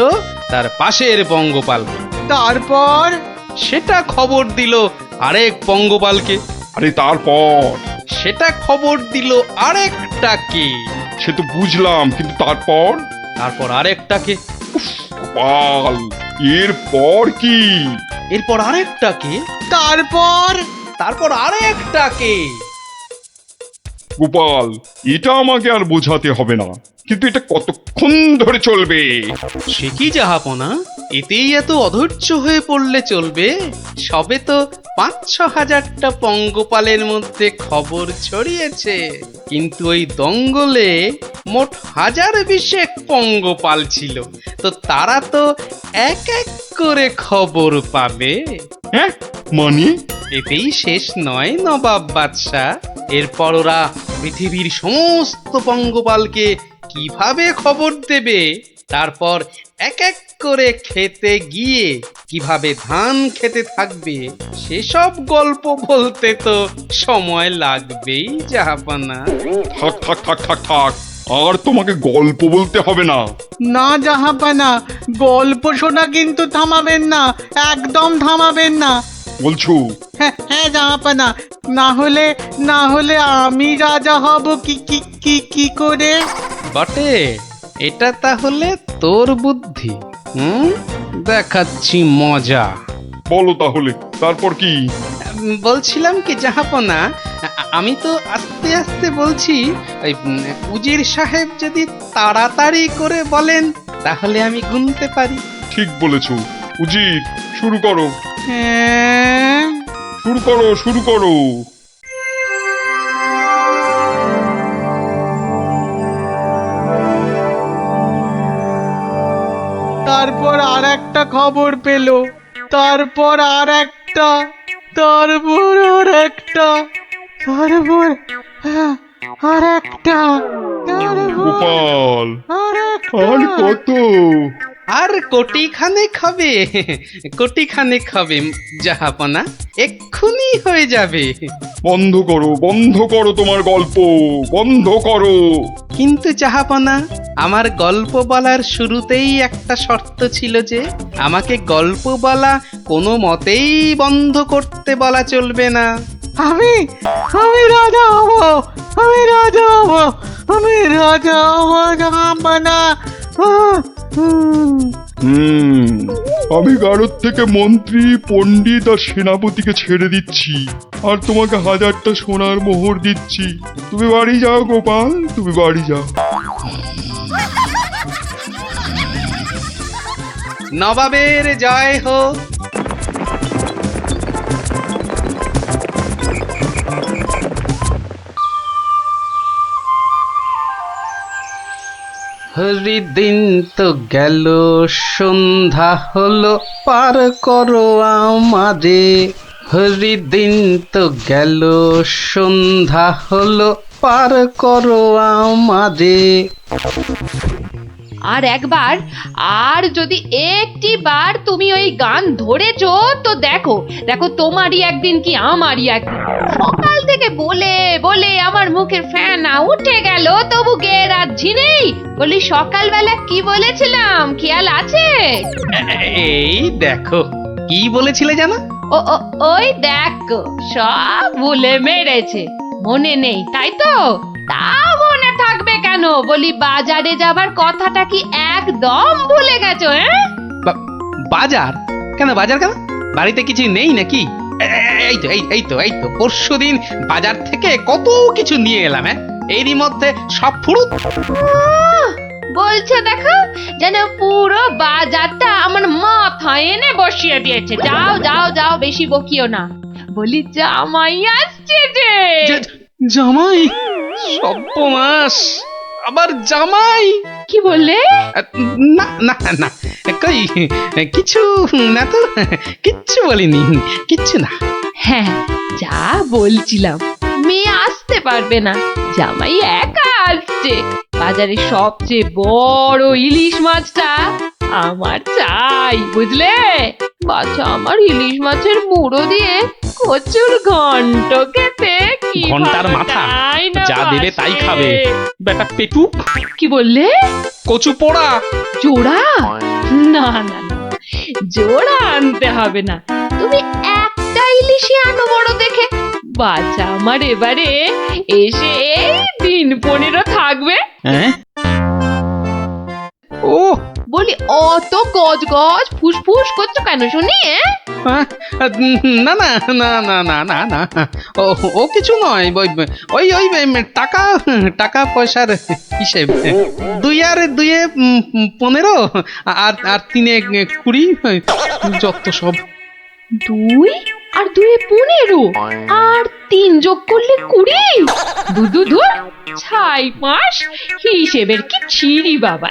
তার পাশের পঙ্গপালকে। তারপর সেটা খবর দিল আরেক পঙ্গপালকে। আরে তারপর সেটা খবর দিল আরেকটাকে। সে তো বুঝলাম, কিন্তু তারপর তারপর আরেকটাকে। গোপাল, এরপর কি? এরপর আরেকটাকে। তারপর আরেকটাকে। গোপাল, এটা আমাকে আর বোঝাতে হবে না, কিন্তু এটা কতক্ষণ ধরে চলবে? সে কি জাহাপনা, এতেই এত অধৈর্য হয়ে পড়লে চলবে? সবে তো ৫-৬ হাজারটা পঙ্গপালের মধ্যে খবর ছড়িয়েছে, কিন্তু ওই দঙ্গলে মোট ১০২০ পঙ্গপাল ছিল। তো তারা তো এক এক করে খবর পাবে। হ্যাঁ, মানে? এতেই শেষ নয় নবাব বাদশাহ। এরপর ওরা পৃথিবীর সমস্ত পঙ্গপালকে কিভাবে খবর দেবে, তারপর এক এক করে খেতে গিয়ে কিভাবে ধান খেতে থাকবে, সেসব গল্প বলতে তো সময় লাগবেই জাহাপনা। থাক থাক থাক থাক থাক, আর তোমাকে গল্প বলতে হবে না। না জাহাপানা, গল্প শোনা কিন্তু থামাবেন না, একদম থামাবেন না। বলছো? হ্যাঁ হ্যাঁ জাহাপানা, না হলে আমি রাজা হব কি কি কি কি করে? বটে, এটা তাহলে তোর বুদ্ধি। দেখাচ্ছি মজা। বলো তাহলে, তারপর কি? বলছিলাম কি জাহাপনা, আমি তো আস্তে আস্তে বলছি। ওই উজির সাহেব যদি তাড়াতাড়ি করে বলেন তাহলে আমি গুনতে পারি। ঠিক বলেছো উজির, শুরু করো। হ্যাঁ, শুরু করো, শুরু করো। তারপর আর একটা খবর পেল, তারপর আর একটা, তারপর আর একটা, তারপর আর একটা, গোপাল, আর আর কত? আর কোটিখানেক হবে, কোটিখানেক হবে জাহাপনা, এক্ষুনি হয়ে যাবে। বন্ধ করো, বন্ধ করো তোমার গল্প, বন্ধ করো। কিন্তু জাহাপনা, আমার গল্প বলার শুরুতেই একটা শর্ত ছিল যে আমাকে গল্প বলা কোনো মতেই বন্ধ করতে বলা চলবে না। আমি রাজা হব, আমি রাজা হব, আমি রাজা হব জাহাপানা। আমি গারদ থেকে মন্ত্রী, পণ্ডিত আর সেনাপতিকে ছেড়ে দিচ্ছি, আর তোমাকে 1000টা সোনার মোহর দিচ্ছি। তুমি বাড়ি যাও গোপাল, তুমি বাড়ি যাও। নবাবের জয় হোক। হরিদিন তো গেল, সন্ধ্যা হলো, পার করো আমারে। হরিদিন তো গেল, সন্ধ্যা হলো, পার করো আমারে। আর একবার, আর যদি একটি বার তুমি ওই গান ধরেছো তো দেখো দেখো, তোমারই একদিন কি আমারই একদিন। সকাল থেকে বলে বলে আমার মুখের ফেনা উঠে গেল, তবু গেয়ে রাখছি নেই। বলি সকালবেলা কি বলেছিলাম, খেয়াল আছে? এই দেখো, কি বলেছিলে জানো? ওই দেখো, সব ভুলে মেরেছে, মনে নেই তাই তো? তা মনে থাকবে কেন? বলি বাজারে যাবার কথাটা কি একদম ভুলে গেছো? বাজার কেন? বাজার কেন? বাড়িতে কিছু নেই নাকি? এই তো পরশুদিন বাজার থেকে কত কিছু নিয়ে এলাম। এরই মধ্যে সব ফুরুত। বলছে দেখো যেন পুরো বাজারটা আমার মাথায় এনে বসিয়ে দিয়েছে। যাও যাও যাও, বেশি বকিও না। বলি জামাই আসছে যে। জামাই? সর্বনাশ, আবার জামাই? কি বললে? না না না, কই কিছু না তো, কিচ্ছু বলিনি, কিচ্ছু না। হ্যাঁ, যা বলছিলাম, মেয়ে আসতে পারবে না, জামাই একা আসছে। বাজারে সবচেয়ে বড় ইলিশ মাছটা আমার চাই, বুঝলে? বাচ্চা আমার ইলিশ মাছের মুড়ো দিয়ে কচুর ঘন্ট খেতে কি ঘন্টার মাথা যা দেবে তাই খাবে বেটা পেটু। কি বললে? কচু পোড়া জোড়া? না না না, জোড়া আনতে হবে না, তুমি একটা ইলিশই আনো বড় দেখে। বাচ্চা আমার এবারে এসে এই দিন 15 থাকবে। ও বলি অত গজ গজ ফুসফুস করছো কেন শুনি? না না না না না না না, ও কিছু নয়, ওই ওই টাকা টাকা পয়সার হিসেব। 2 আর 2 15 আর 3 20, যত সব। 2 আর 2 15 আর 3 যোগ করলে 20। দুদু ছাই মাস হিসেবের কি ছিরি বাবা।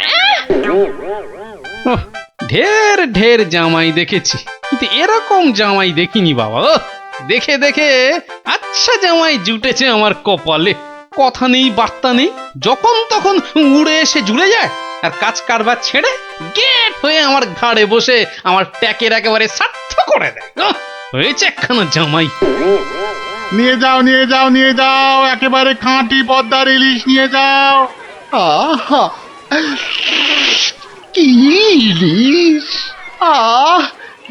ঢের ঢের জামাই দেখেছি, কিন্তু এরকম জামাই দেখিনি বাবা। দেখে দেখে আচ্ছা জামাই জুটেছে আমার কপালে। কথা নেই বার্তা নেই, যখন তখন উড়ে এসে জুড়ে যায়, আর কাজ কারবার ছেড়ে গেট হয়ে আমার ঘাড়ে বসে আমার ট্যাকের একেবারে সার্থ করে দেয়। হয়েছে একখানা জামাই। নিয়ে যাও নিয়ে যাও নিয়ে যাও, একেবারে খাঁটি পদ্মার ইলিশ নিয়ে যাও। আহা, কি ইলিশ!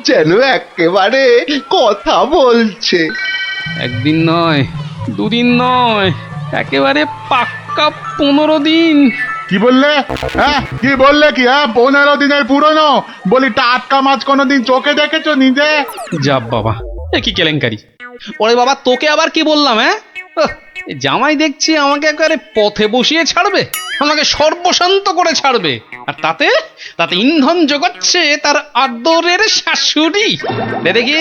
যেন একেবারে কথা বলছে। একদিন নয়, 2 দিন নয়, একেবারে পাক্কা 15 দিন। কি বললে? হ্যাঁ, কি বললে? কি 15 দিনের পুরনো? বলি টাটকা মাছ কোনোদিন চোখে দেখেছো নিজে? যা বাবা, এ কি কেলেঙ্কারি! ওরে বাবা, তোকে আবার কি বললাম? জামাই দেখছি আমাকে একেবারে পথে বসিয়ে ছাড়বে, আমাকে সর্বশান্ত করে ছাড়বে, আর তাতে তাতে ইন্ধন জোগাচ্ছে তার আদরের শাশুড়ি। দে দেখি,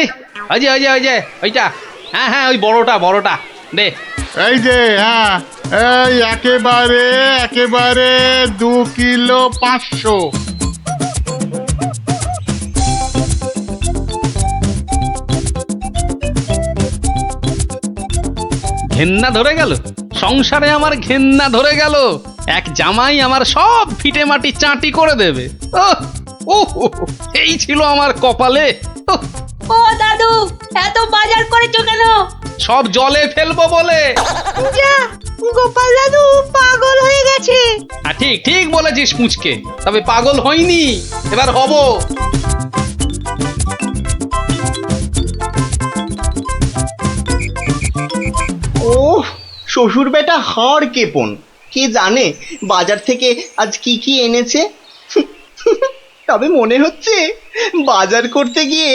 ওই যে ওই যে ওই যে ওইটা, হ্যাঁ হ্যাঁ, ওই বড়টা বড়টা দে। এই যে, হ্যাঁ, এই একেবারে একেবারে 2 কিলো 500। ঘেন্না ধরে গেল, সংসারে আমার ঘেন্না ধরে গেল। এক জামাই আমার সব ফিটে মাটি চাটি করে দেবে। এই ছিল আমার কপালে। ও দাদু, এত বাজার করেছো কেন? সব জলে ফেলবো বলে। যা, গোপাল দাদু পাগল হয়ে গেছে। ঠিক ঠিক বলেছিস মুচকে, তবে পাগল হইনি, এবার হব। ও শ্বশুর বেটা হাড় কেপন, কে জানে বাজার থেকে আজ কি কি এনেছে। তবে মনে হচ্ছে বাজার করতে গিয়ে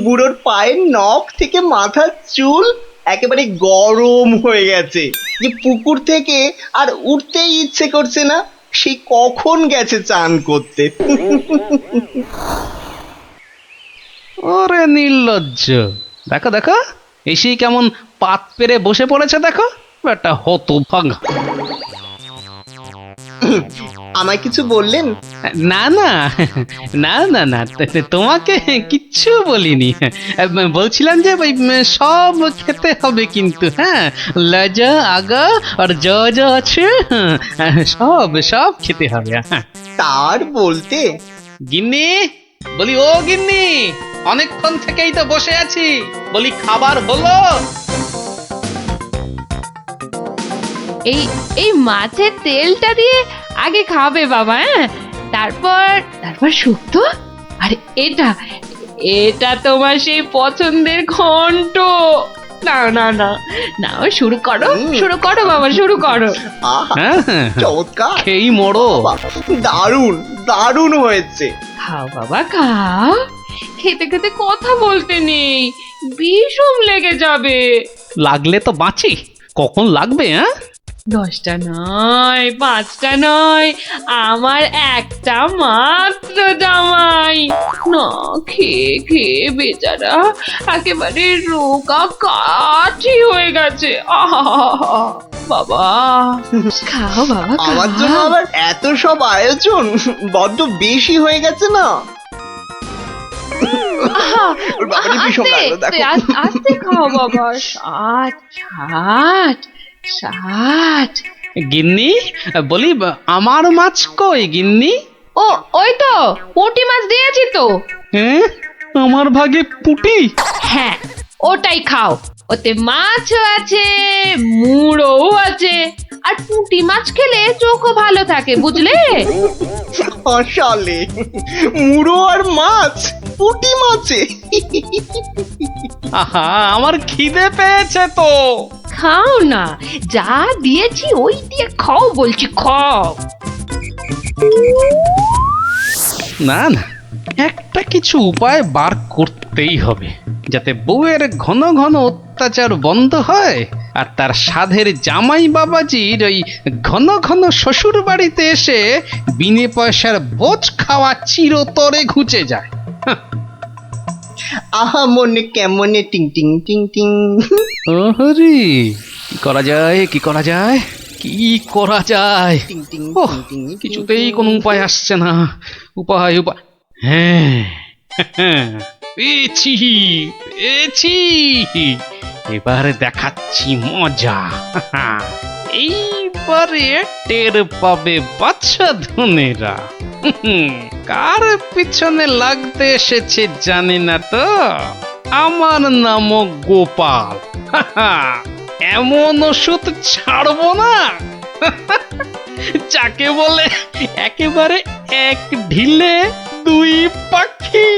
বুড়োর পায়ের নখ থেকে মাথার চুল একেবারে গরম হয়ে গেছে, যে পুকুর থেকে আর উঠতেই ইচ্ছে করছে না। সে কখন গেছে চান করতে। ওরে নির্লজ্জ, দেখো দেখো এসেই কেমন পাত পেরে বসে পড়েছে, দেখো একটা হতভাগা। আমায় কিছু বললেন? না না না না না, তোমাকে কিচ্ছু বলিনি। বলছিলাম যে সব খেতে হবে কিন্তু, হ্যাঁ, লজা আগা আর যা যা আছে সব সব খেতে হবে। তার বলতে? গিন্নি, বলি ও গিন্নি, অনেকক্ষণ থেকেই তো বসে আছি, বলি খাবার হলো? এই এই মাছের তেলটা দিয়ে আগে খাবে বাবা, হ্যাঁ, তারপর তারপর শুক্তো। আর এটা এটা তোমার সেই পছন্দের ঘন্ট। না না না না, শুরু করো শুরু করো বাবা, শুরু করো। চমৎকার, এই মোড়ো, দারুণ দারুণ হয়েছে। খাও বাবা খাও, খেতে খেতে কথা বলতে নেই, বিষম লেগে যাবে। লাগলে তো বাঁচি, কখন লাগবে? হ্যাঁ, 10টা নয়, 5টা নয়, আমার একটা মাত্র জামাই। না খেয়ে খেয়ে বেচারা একেবারে রোগা কাঠি হয়ে গেছে। আহা বাবা, খাও বাবা, আমার জন্য খাও। আবার এত সব আয়োজন বড্ড বেশি হয়ে গেছে না? আহা, ওর বাবারই ভীষণ লাগলো, আস্তে, দেখো। আস্তে খাও বাবা। 60 গিন্নি, বলি আমার মাছ কই গিন্নি? ও ওই তো পুঁটি মাছ দিয়েছি তো। হ্যাঁ, আমার ভাগে পুটি। হ্যাঁ, ওটাই খাও। ওতে মাছও আছে, মুড়োও আছে, আর পুঁটি মাছ খেলে চোখও ভালো থাকে, বুঝলে? আসলে মুড়ো আর মাছ, পুঁটি মাছে। আহা, আমার খিদে পেয়েছে তো। খাও না, যা দিয়েছি ওই দিয়ে খাও বলছি, খাও। না না, একটা কিছু উপায় বার করতেই হবে, যাতে বউয়ের ঘন ঘন অত্যাচার বন্ধ হয় আর তার সাধের জামাই বাবাজির ওই ঘন ঘন শ্বশুর বাড়িতে এসে বিনে পয়সার ভোজ খাওয়া চিরতরে ঘুচে যায়। আহা মনে কেমনে টিং টিং টিং টিং। ওহরি, কি করা যায়, কি করা যায়, কি করা যায়? টিং টিং ওহ, টিং টিং। কিছুতেই কোনো উপায় আসছে না। উপায় উপায়, হ্যাঁ, পেয়েছি পেয়েছি, এবারে দেখাচ্ছি মজা। এইবারে টের পাবে বাচ্চা ধনেরা কার পিছনে লাগতে এসেছে জানি না তো। আমার নামও গোপাল। এমন ওষুধ ছাড়বো না যাকে বলে একেবারে এক ঢিলে 2 পাখি।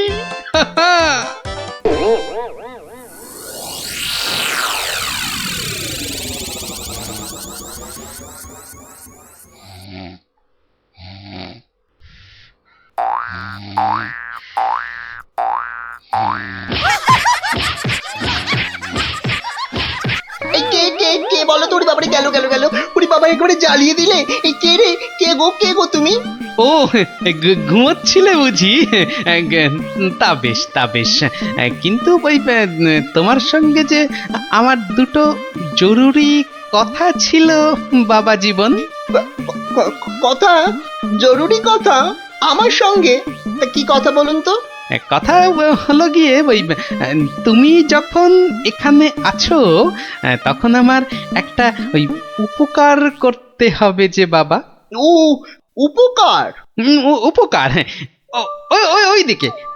এই কে বলো তো? ওরে বাবারে, গেল গেল গেল। ওরে বাবা, একবারে জ্বালিয়ে দিলে। এই কে রে? কে গো তুমি? ও, ঘুমোচ্ছিলে বুঝি? তা বেশ, তা বেশ। কিন্তু ওই তোমার সঙ্গে যে আমার দুটো জরুরি কথা ছিল বাবা জীবন। কথা? জরুরি কথা আমার সঙ্গে? তা কি কথা বলুন তো? কথা হলো গিয়ে ওই তুমি যখন এখানে আছো তখন আমার একটা ওই উপকার করতে হবে যে বাবা। উপকার? উপকার, হ্যাঁ।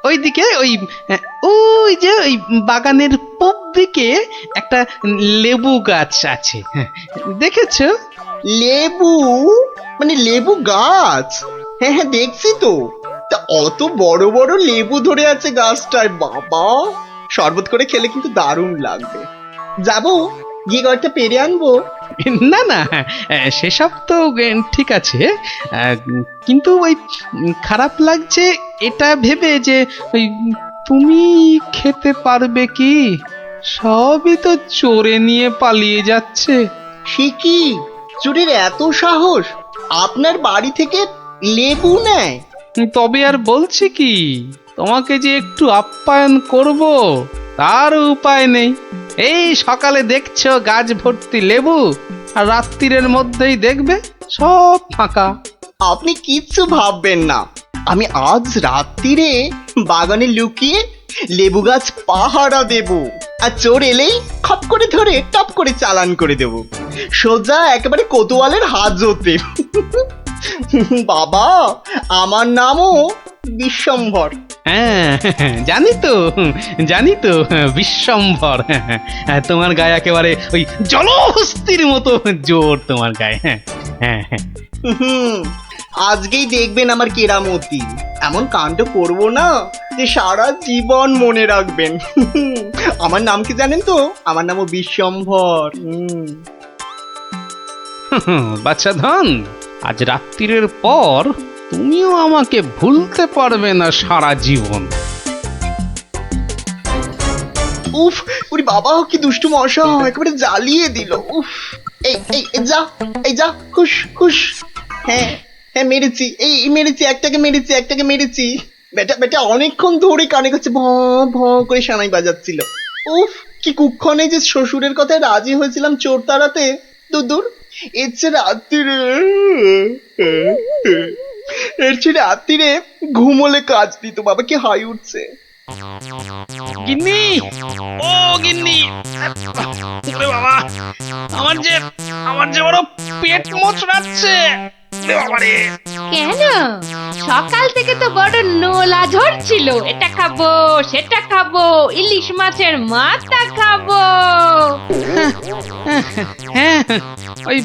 ওইদিকে ওই যে ওই বাগানের পূব দিকে একটা লেবু গাছ আছে, দেখেছো? লেবু? মানে লেবু গাছ? হ্যাঁ হ্যাঁ, দেখছি তো। তা অত বড় বড় লেবু ধরে আছে গাছটায়, বাবা! শরবত করে খেলে কিন্তু দারুণ লাগবে। যাবো, গিয়ে কয়েকটা পেরে আনবো। না না, সেসব তো ঠিক আছে, কিন্তু ওই খারাপ লাগছে এটা ভেবে যে ওই তুমি খেতে পারবে কি? সবই তো চোরে নিয়ে পালিয়ে যাচ্ছে। সে কি? চোরের এত সাহস? আপনার বাড়ি থেকে লেবু নেয়? তবে আর বলছি কি, তোমাকে যে একটু আপ্যায়ন করব তার উপায় নেই। এই সকালে দেখছো গাছ ভর্তি লেবু, আর রাত্রির মধ্যেই দেখবে সব ফাঁকা। আপনি কিচ্ছু ভাববেন না, আমি আজ রাত্রিরে বাগানে লুকিয়ে লেবু গাছ পাহারা দেব, আর চোর এলেই খপ করে ধরে টপ করে চালান করে দেব, সোজা একেবারে কোতোয়ালের হাজতে। বাবা, আমার নামও বিশ্বম্ভর। হ্যাঁ, জানি তো বিশ্বম্ভর। তোমার গায়ে একেবারে ওই জলহস্তির মতো জোর তোমার গায়ে। হ্যাঁ, আজকেই দেখবেন আমার কেরামতি। এমন কাণ্ড করবো না যে সারা জীবন মনে রাখবেন। আমার নাম কি জানেন তো? আমার নামও বিশ্বম্ভর। বাচ্চা ধন, আজ রাত্রির পর তুমিও আমাকে ভুলতে পারবে না সারা জীবন। উফ, ওরে বাবা, কি দুষ্টু মশা, একেবারে জ্বালিয়ে দিল। উফ। এই যা, এই যা, খুশ খুশ। হ্যাঁ হ্যাঁ, মেরেছি, এই মেরেছি, একটাকে মেরেছি। বেটা অনেকক্ষণ ধরে কানে কাছে ভ ভ করে সানাই বাজাচ্ছিল। উফ, কি কুক্ষণে যে শ্বশুরের কথায় রাজি হয়েছিলাম চোর তাড়াতে। দূর, এর চেয়ে রাত্রিরে ঘুমোলে কাজ দিত। বাবা কি হাই উঠছে। গিন্নি, ও গিন্নি, ওরে বাবা, আমার যে বড় পেট মোচড়াচ্ছে। কেন সকাল থেকে তো বড় নোলা ঝরছিল, এটা খাবো সেটা খাবো, ইলিশ মাছের মাথা খাবো। হ্যাঁ, ওই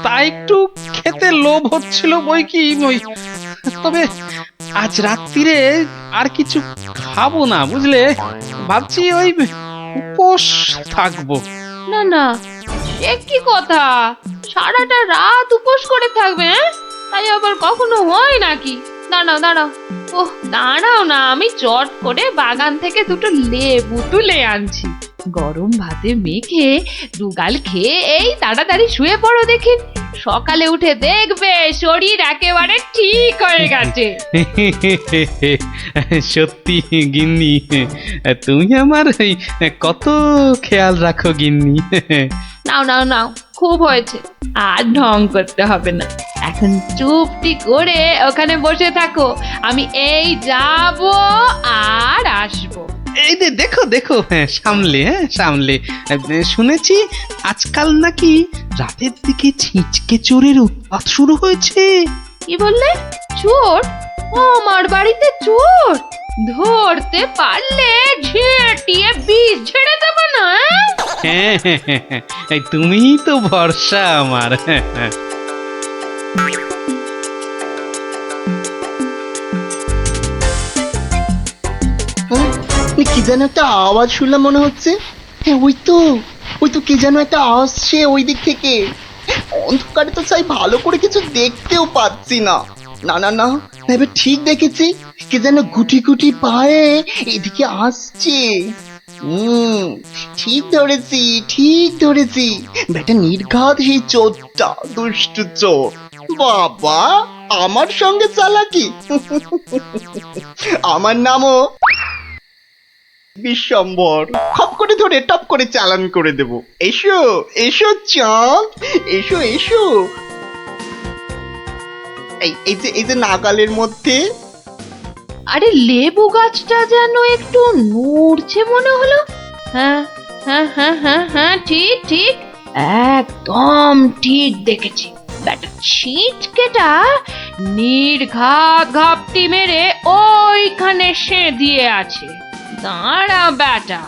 তা একটু খেতে লোভ হচ্ছিল বই কি, ওই তবে আজ রাত্রিরে আর কিছু খাবো না, বুঝলে। ভাবছি ওই উপোস থাকবো। না না, সে কি কথা, সারাটা রাত উপোস করে থাকবে? তাই আবার কখনো হয় নাকি? দাঁড়াও, ওহ দাঁড়াও না, আমি চট করে বাগান থেকে দুটো লেবু তুলে আনছি। গরম ভাতে মেখে দুগাল খেয়ে এই তাড়াতাড়ি শুয়ে পড়ো দেখি, সকালে উঠে দেখবে শরীর একেবারে ঠিক হয়ে গেছে। সত্যি গিন্নি, তুমি আমার কত খেয়াল রাখো গিন্নি। নাও, খুব হয়েছে, আর ঢং করতে হবে না। এখন চুপটি করে ওখানে বসে থাকো, আমি এই যাব আর আসবো। এই যে দেখো, সামলে। শুনেছি আজকাল নাকি রাতের দিকে ছিঁচকে চোরের উৎপাত শুরু হয়েছে। কি বললে? চোর? আমার বাড়িতে চোর? ধরতে পারলে ঝেঁটিয়ে বীজ ঝেড়ে দেবো না? হ্যাঁ, তুমিই তো ভরসা আমার। কি যেন একটা আওয়াজ শুনলাম মনে হচ্ছে। হ্যাঁ, ওই তো কি যেন একটা আসছে ওই দিক থেকে। অন্ধকারে তো চাই ভালো করে কিছু দেখতেও পাচ্ছি না। না, এবার ঠিক দেখেছি, কে যেন গুটি গুটি পায়ে এদিকে আসছে। ঠিক ধরেছি, বেটা নির্ঘাত সেই চোরটা, দুষ্টু চোর। বাবা, আমার সঙ্গে চালাকি। আমার নামও বিশ্বম্বর। খপ করে ধরে টপ করে চালান করে দেব। এসো চাঁদ, এসো। এই যে নাগালের মধ্যে। আরে লেবু গাছটা যেন একটু নড়ছে মনে হলো। হ্যাঁ, ঠিক, একদম ঠিক দেখেছি। ব্যাটা ছিটকেটা নির্ঘাত ঘাপটি মেরে ওইখানে সে দিয়ে আছে। দাঁড়া বেটা,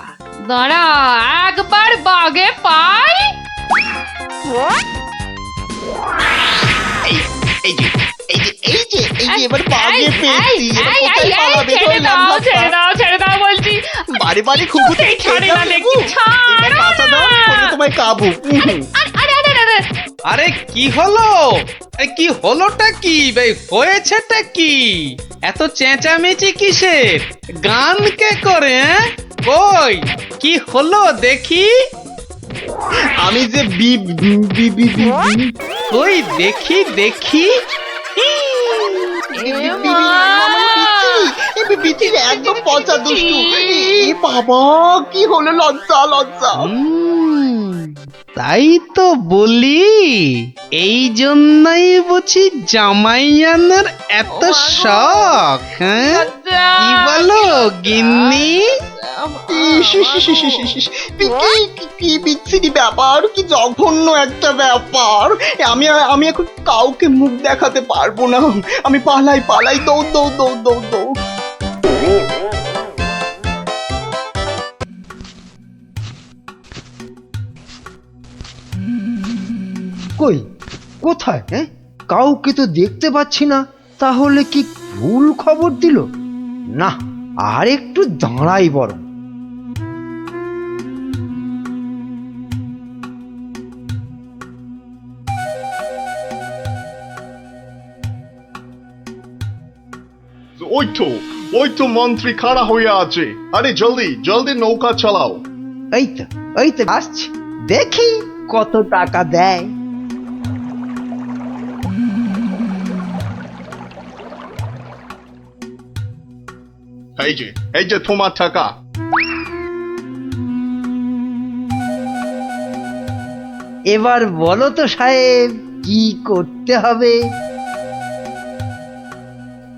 একবার বাগে পাই। এই যে এবার বাগে পেয়েছি। ছেড়ে দাও বলছি। বারে খুকুতে ছেড়ে দাও লেবু। এবার বাঁচা দাও, তোমায় কাবু। আরে কি হলো? কি হলোটা কি ভাই, হয়েছেটা কি? এত চেঁচামেচি কিসের? গান কে করে? কই কি হলো দেখি? আমি যে কই দেখি একদম পচা দুষ্টু। বাবা, কি হলো? লজ্জা। তাই তো বলি, এই জন্যই বুঝি জামাইয়ানের এত শখ। হ্যাঁ, কি বলো গিন্নি? কি বিচ্ছিরি ব্যাপার, কি জঘন্য একটা ব্যাপার। আমি এখন কাউকে মুখ দেখাতে পারবো না। আমি পালাই, দৌড়। কই, কোথায়? কাউকে তো দেখতে পাচ্ছি না। তাহলে কি ভুল খবর দিল? না, আর একটু দাঁড়াই বরং। ওই তো মন্ত্রী খাড়া হয়ে আছে। আরে জলদি নৌকা চালাও। এই তো আসছি। দেখি কত টাকা দেয়। এই যে তোমার টাকা। এবার বলো তো সাহেব, কি করতে হবে?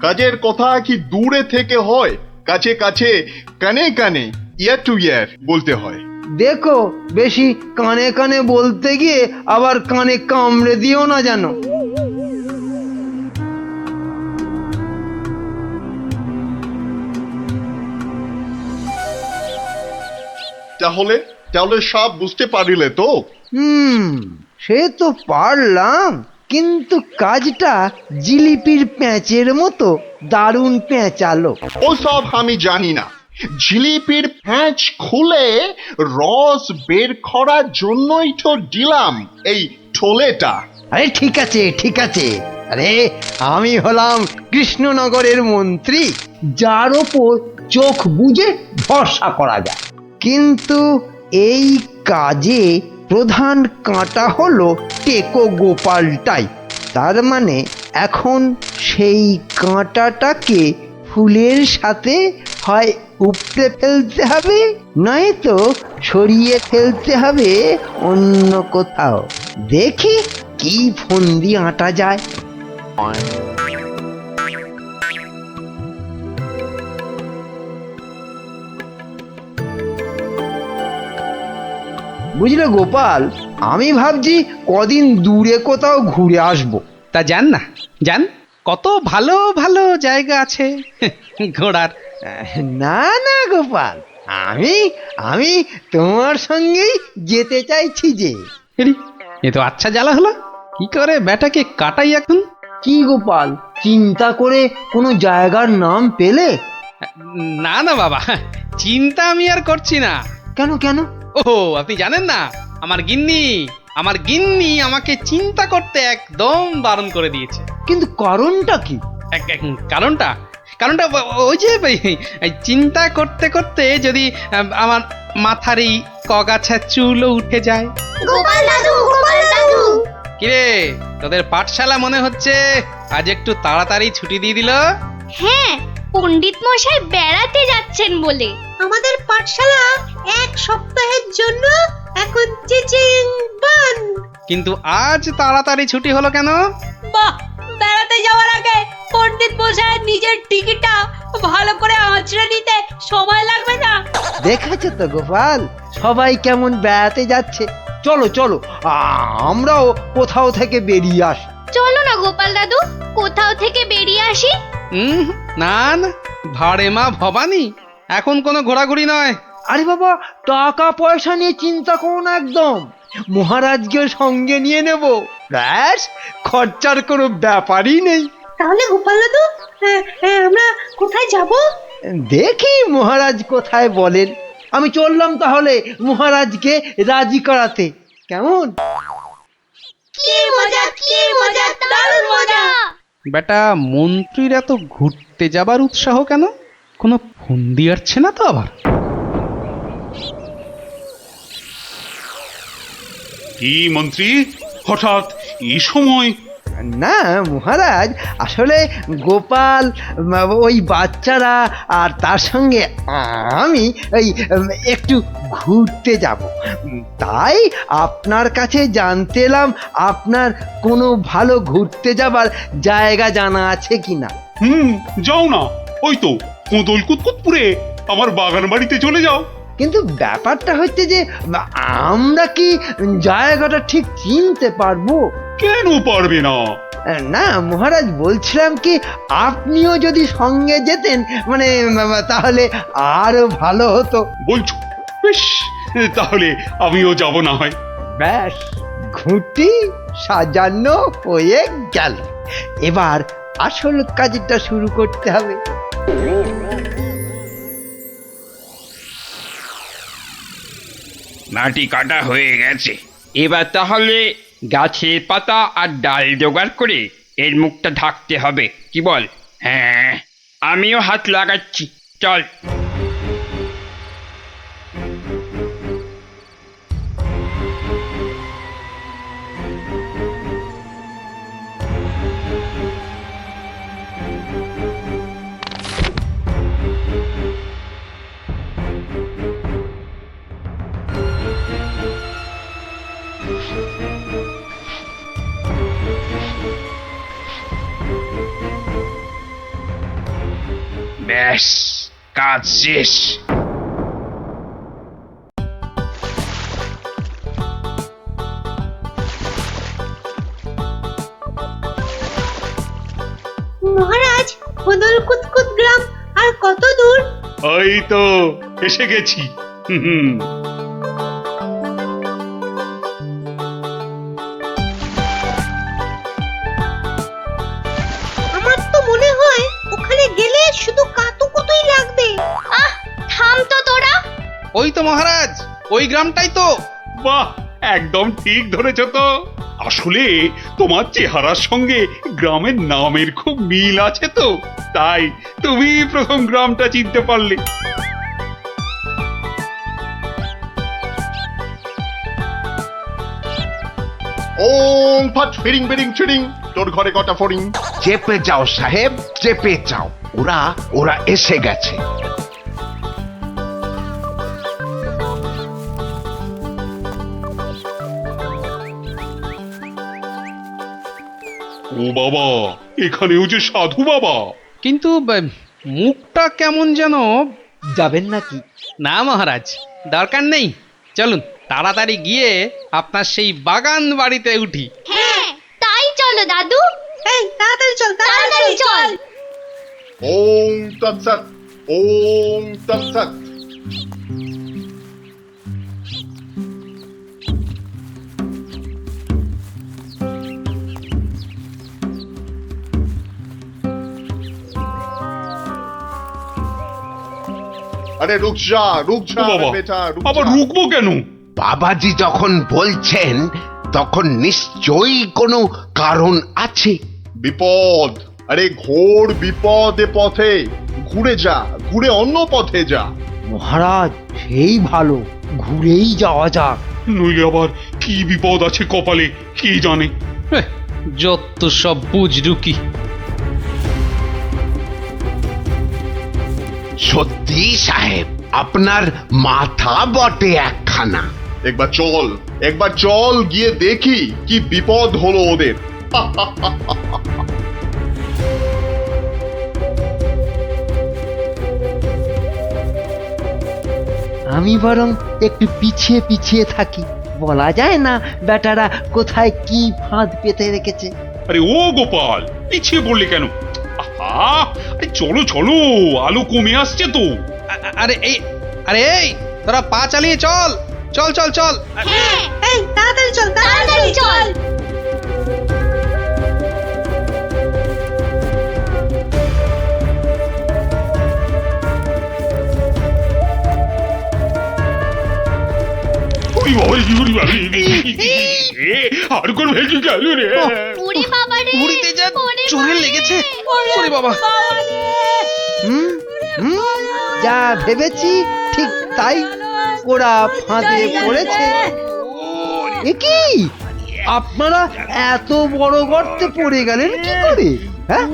কাজের কথা কি দূরে থেকে হয়, কাছে কাছে, কানে কানে, ইয়ার টু ইয়ার বলতে হয়। দেখো, বেশি কানে কানে বলতে গিয়ে আবার কানে কামড়ে দিও না জানো। তাহলে তাহলে সব বুঝতে পারিলে তো? সে তো পারলাম, কিন্তু কাজটা জিলিপির প্যাঁচের মতো দারুণ পেঁচালো। ওসব আমি জানি না। জিলিপির প্যাঁচ খুলে রস বের করার জন্যই তো দিলাম এই ঠোলেটা। আরে ঠিক আছে ঠিক আছে, আরে আমি হলাম কৃষ্ণনগরের মন্ত্রী, যার ওপর চোখ বুজে ভরসা করা যায়। কিন্তু এই কাজে প্রধান কাঁটা হলো টেকো গোপালটাই। তার মানে এখন সেই কাঁটাটাকে ফুলের সাথে হয় উপড়ে ফেলতে হবে, নয়তো সরিয়ে ফেলতে হবে অন্য কোথাও। দেখি কি ফন্দি আঁটা যায়। বুঝলে গোপাল, আমি ভাবছি কদিন দূরে কোথাও ঘুরে আসবো। তা যান না, যান, কত ভালো ভালো জায়গা আছে ঘোরার। না না গোপাল, আমি আমি তোমার সঙ্গেই যেতে চাইছি যে। এ তো আচ্ছা জ্বালা হলো, কি করে বেটাকে কাটাই এখন। কি গোপাল, চিন্তা করে কোনো জায়গার নাম পেলে? না না বাবা, চিন্তা আমি আর করছি না। কেন কেন? ও আপনি জানেন না, আমার গিন্নি আমাকে চিন্তা করতে একদম বারণ করে দিয়েছে। কিন্তু কারণটা কি? কারণটা ওই যে চিন্তা করতে করতে যদি আমার মাথার এই কগাছা চুলও উঠে যায়। গোপাল দাদু, গোপাল দাদু। কিরে, তোদের পাঠশালা মনে হচ্ছে আজ একটু তাড়াতাড়ি ছুটি দিয়ে দিল। হ্যাঁ, পণ্ডিত মশাই বেড়াতে যাচ্ছেন বলে। আমাদের পাঠশালা এক সপ্তাহের জন্য এখন চিচিং বন্ধ। কিন্তু আজ তাড়াতাড়ি ছুটি হলো কেন? বাহ, বেড়াতে যাওয়ার আগে পণ্ডিত মশাই নিজের টিকিটটা ভালো করে আঁচড়ে নিতে সময় লাগবে না? দেখেছো তো গোপাল, সবাই কেমন বেড়াতে যাচ্ছে। চলো চলো, আমরাও কোথাও থেকে বেরিয়ে আসি। চলো না গোপাল দাদু, কোথাও থেকে বেরিয়ে আসি। না না, ভাড়ে মা ভবানী, এখন কোনো ঘোরাঘুরি নয়। আরে বাবা, টাকা পয়সা নিয়ে চিন্তা করো না একদম। মহারাজকে সঙ্গে নিয়ে নেব, ব্যাস, খরচার কোনো ব্যাপারই নেই। তাহলে গোপাল দাদু, আমরা কোথায় যাব? দেখি মহারাজ কোথায় বলেন। আমি চললাম তাহলে মহারাজকে রাজি করাতে। কেমন? কি মজা, কি মজা, দারুণ মজা। বেটা মন্ত্রীর এত ঘুরতে যাবার উৎসাহ কেন? কোনো ফন্দি আসছে না তো আবার? কি মন্ত্রী, হঠাৎ এই সময়? না মহারাজ, আসলে গোপাল, ওই বাচ্চারা আর তার সঙ্গে আমি ওই একটু ঘুরতে যাব, তাই আপনার কাছে জানতে এলাম আপনার কোনো ভালো ঘুরতে যাবার জায়গা জানা আছে কিনা। যাও না, ওই তো কোদল কুতকুতপুরে আমার বাগান বাড়িতে চলে যাও। কিন্তু ব্যাপারটা হচ্ছে যে আমরা কি জায়গাটা ঠিক চিনতে পারবো? কেন পারবে না? না মহারাজ, বলছিলাম কি আপনিও যদি সঙ্গে যেতেন, মানে তাহলে আরো ভালো হতো। বলছো? বেশ, তাহলে আমিও যাব না হয়। ব্যাস, ঘুঁটি সাজানো হয়ে গেল। এবার আসল কাজটা শুরু করতে হবে। মাটি কাটা হয়ে গেছে, এবার তাহলে গাছের পাতা আর ডাল জোগাড় করে এর মুখটা ঢাকতে হবে, কি বল? হ্যাঁ, আমিও হাত লাগাচ্ছি, চল। ব্যাস, কাজ শেষ। মহারাজ, খোদল কুতকুত গ্রাম আর কত দূর? ওই তো এসে গেছি। হুম। আমার তো মনে হয় ওখানে গেলে শুধু কাতুকুতুই লাগবে। আহ, থাম তো তোরা। ওই তো মহারাজ, ওই গ্রামটাই তো। বাহ, একদম ঠিক ধরেছ তো। আসলে তোমার চেহারার সঙ্গে গ্রামের নামের খুব মিল আছে তো, তাই তুমি প্রথম গ্রামটা চিনতে পারলে। ওম ফট ফিরিং বিরিং চিরিং, তোর ঘরে কটা ফড়িং? চেপে যাও সাহেব, চেপে যাও, ওরা ওরা এসে গেছে। ও বাবা, এখানেও যে সাধু বাবা। কিন্তু মুখটা কেমন যেন। যাবেন নাকি? না মহারাজ, দরকার নেই। চলুন তাড়াতাড়ি গিয়ে আপনার সেই বাগান বাড়িতে উঠি। হ্যাঁ, তাই চলো দাদু। এই তাড়াতাড়ি চল, তাড়াতাড়ি চল। ওম তৎসৎ, ওম তৎসৎ। আরে রুক যা বাবা, বেটা, রুক আবার যা। রুকবো কেন? বাবাজি যখন বলছেন তখন নিশ্চয়ই কোনো কারণ আছে। বিপদ, আরে ঘোর বিপদ এ পথে। ঘুরে যা, ঘুরে অন্য পথে যা। মহারাজ, সেই ভালো, ঘুরেই যাওয়া যাক। নইলে আবার কি বিপদ আছে কপালে, কি জানে। যত সব বুঝরুকি। সত্যি সাহেব, আপনার মাথা বটে একখানা। একবার চল গিয়ে দেখি কি বিপদ হলো ওদের। আমি বরং একটু পিছিয়ে পিছিয়ে থাকি, বলা যায় না বেটারা কোথায় কি ফাঁদ পেতে রেখেছে। আরে ও গোপাল, পিছিয়ে পড়লে কেন? আহা, আরে চলো চলো, আলো কমে আসছে তো। আরে এই তোরা পা চালিয়ে চল চল চল চল। হ্যাঁ, এই তাড়াতাড়ি চল, তাড়াতাড়ি চল। আর কোন ভেঙে গেল রে। ওরে বাবা রে, উড়িতে যা চোরে লেগেছে। ওরে বাবা। যা ভেবেছি ঠিক তাই, ওরা ফাঁদে পড়েছে। এ কি, আপনারা এত বড় গর্তে পড়ে গেলেন কি করে? হ্যাঁ,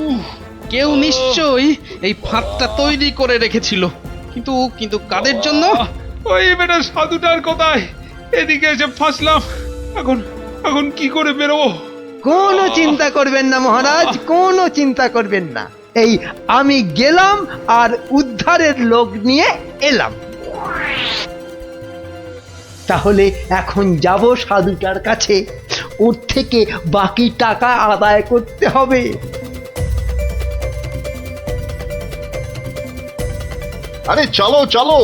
কেউ নিশ্চয়ই এই ফাঁদটা তৈরি করে রেখেছিল, কিন্তু কাদের জন্য? ওই বেটা সাধুটার কোথায়? এদিকে এসে ফাঁসলাম। এখন কি করে বেরোবো? কোনো চিন্তা করবেন না মহারাজ, কোনো চিন্তা করবেন না। এই আমি গেলাম আর উদ্ধারের লোক নিয়ে এলাম। তাহলে এখন যাব সাধুটার কাছে, ওর থেকে বাকি টাকা আদায় করতে হবে। আরে চলো চলো,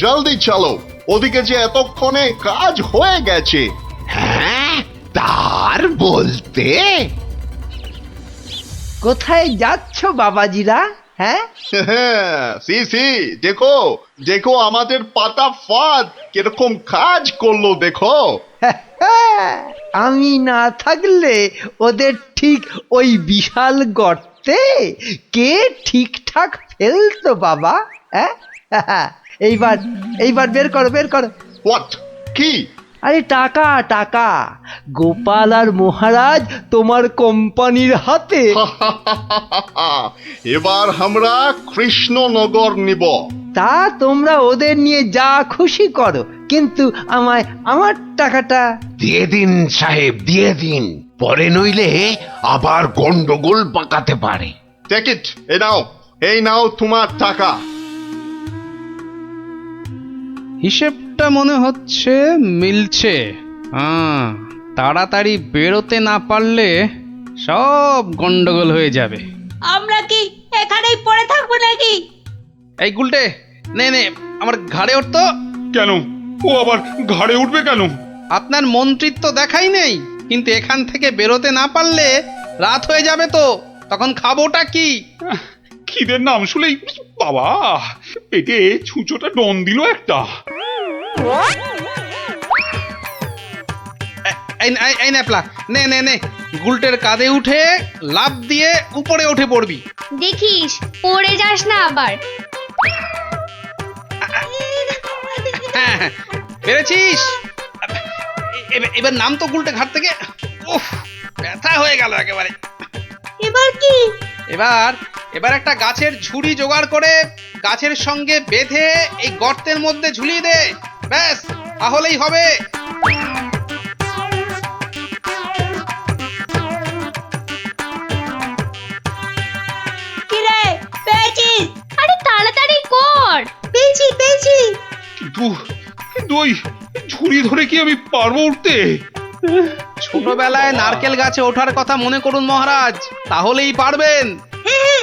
জলদি চলো, ওদিকে যে এতক্ষণে কাজ হয়ে গেছে। হ্যাঁ, তার বলতে কোথায় যাচ্ছ বাবাজিরা? হ্যাঁ, সি দেখো দেখো আমাদের পাতা ফাঁদ কিরকম কাজ করলো দেখো। আমি না থাকলে ওদের ঠিক ওই বিশাল গর্তে কে ঠিকঠাক ফেলতো বাবা? হ্যাঁ, এইবার বের করো। হোয়াট? কি? আরে টাকা টাকা, গোপাল আর মহারাজ তোমার কোম্পানির হাতে। এবার আমরা কৃষ্ণনগর নিব। তা তোমরা ওদের নিয়ে যা খুশি করো, কিন্তু আমায় আমার টাকাটা দিয়ে দিন সাহেব, দিয়ে দিন, পরে নইলে আবার গন্ডগোল পাকাতে পারে। টেক ইট, এ নাও, এই নাও তোমার টাকা। হিসেবটা মনে হচ্ছে মিলছে। হ্যাঁ, তাড়াতাড়ি বেরোতে না পারলে সব গন্ডগোল হয়ে যাবে। আমরা কি এখানেই পড়ে থাকবো নাকি? এই গুলটে, নে নে আমার ঘাড়ে উঠতো। কেন? ও আবার ঘাড়ে উঠবে কেন? আপনার মন্ত্রিত্ব দেখাই নেই, কিন্তু এখান থেকে বেরোতে না পারলে রাত হয়ে যাবে তো, তখন খাবোটা কি? খিদের নাম শুলেই বাবা পেটে ছুঁচোটা ডন দিল একটা। এই ন্যাপলা, নে নে নে, গুলটের কাঁধে উঠে লাফ দিয়ে উপরে উঠে পড়বি। দেখিস পড়ে যাস না আবার। হ্যাঁ, পেরেছিস? এবার নাম তো গুলটে ঘাট থেকে। উফ, ব্যথা হয়ে গেল একেবারে। এবার কি? এবার একটা গাছের ঝুড়ি জোগাড় করে গাছের সঙ্গে বেঁধে এই গর্তের মধ্যে ঝুলিয়ে দে, ব্যাস তাহলেই হবে। কিরে, পেয়েছিস? আরে তাড়াতাড়ি কর। পেয়েছি পেয়েছি। কিন্তু ওই ঝুড়ি ধরে কি আমি পারবো উঠতে? ছোটবেলায় নারকেল গাছে ওঠার কথা মনে করুন মহারাজ, তাহলেই পারবেন। হ্যাঁ,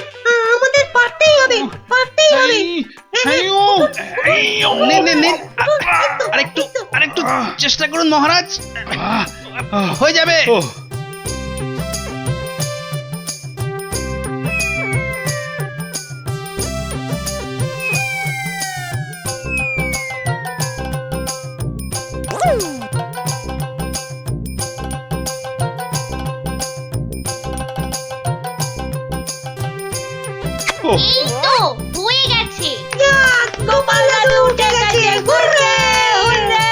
আমাদের পারতেই হবে, পারতেই হবে। নিন নিন নিন, আরেকটু চেষ্টা করুন মহারাজ, হয়ে যাবে। এই তো হয়ে গেছে। যাক, গোপাল দাদু উঠে গেছে। Hooray hooray.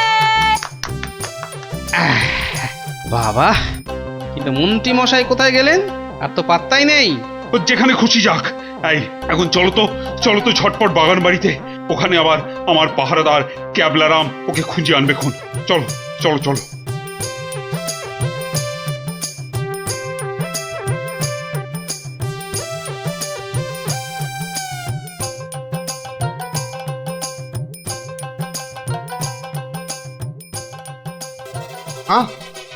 বাবা, কিন্তু মন্ত্রী মশাই কোথায় গেলেন? আর তো পাত্তাই নেই। ও যেখানে খুশি যাক। এই এখন চলো তো ঝটপট বাগান বাড়িতে। ওখানে আবার আমার পাহারাদার ক্যাবলারাম ওকে খুঁজে আনবে খুন। চলো চলো চলো। হ্যাঁ,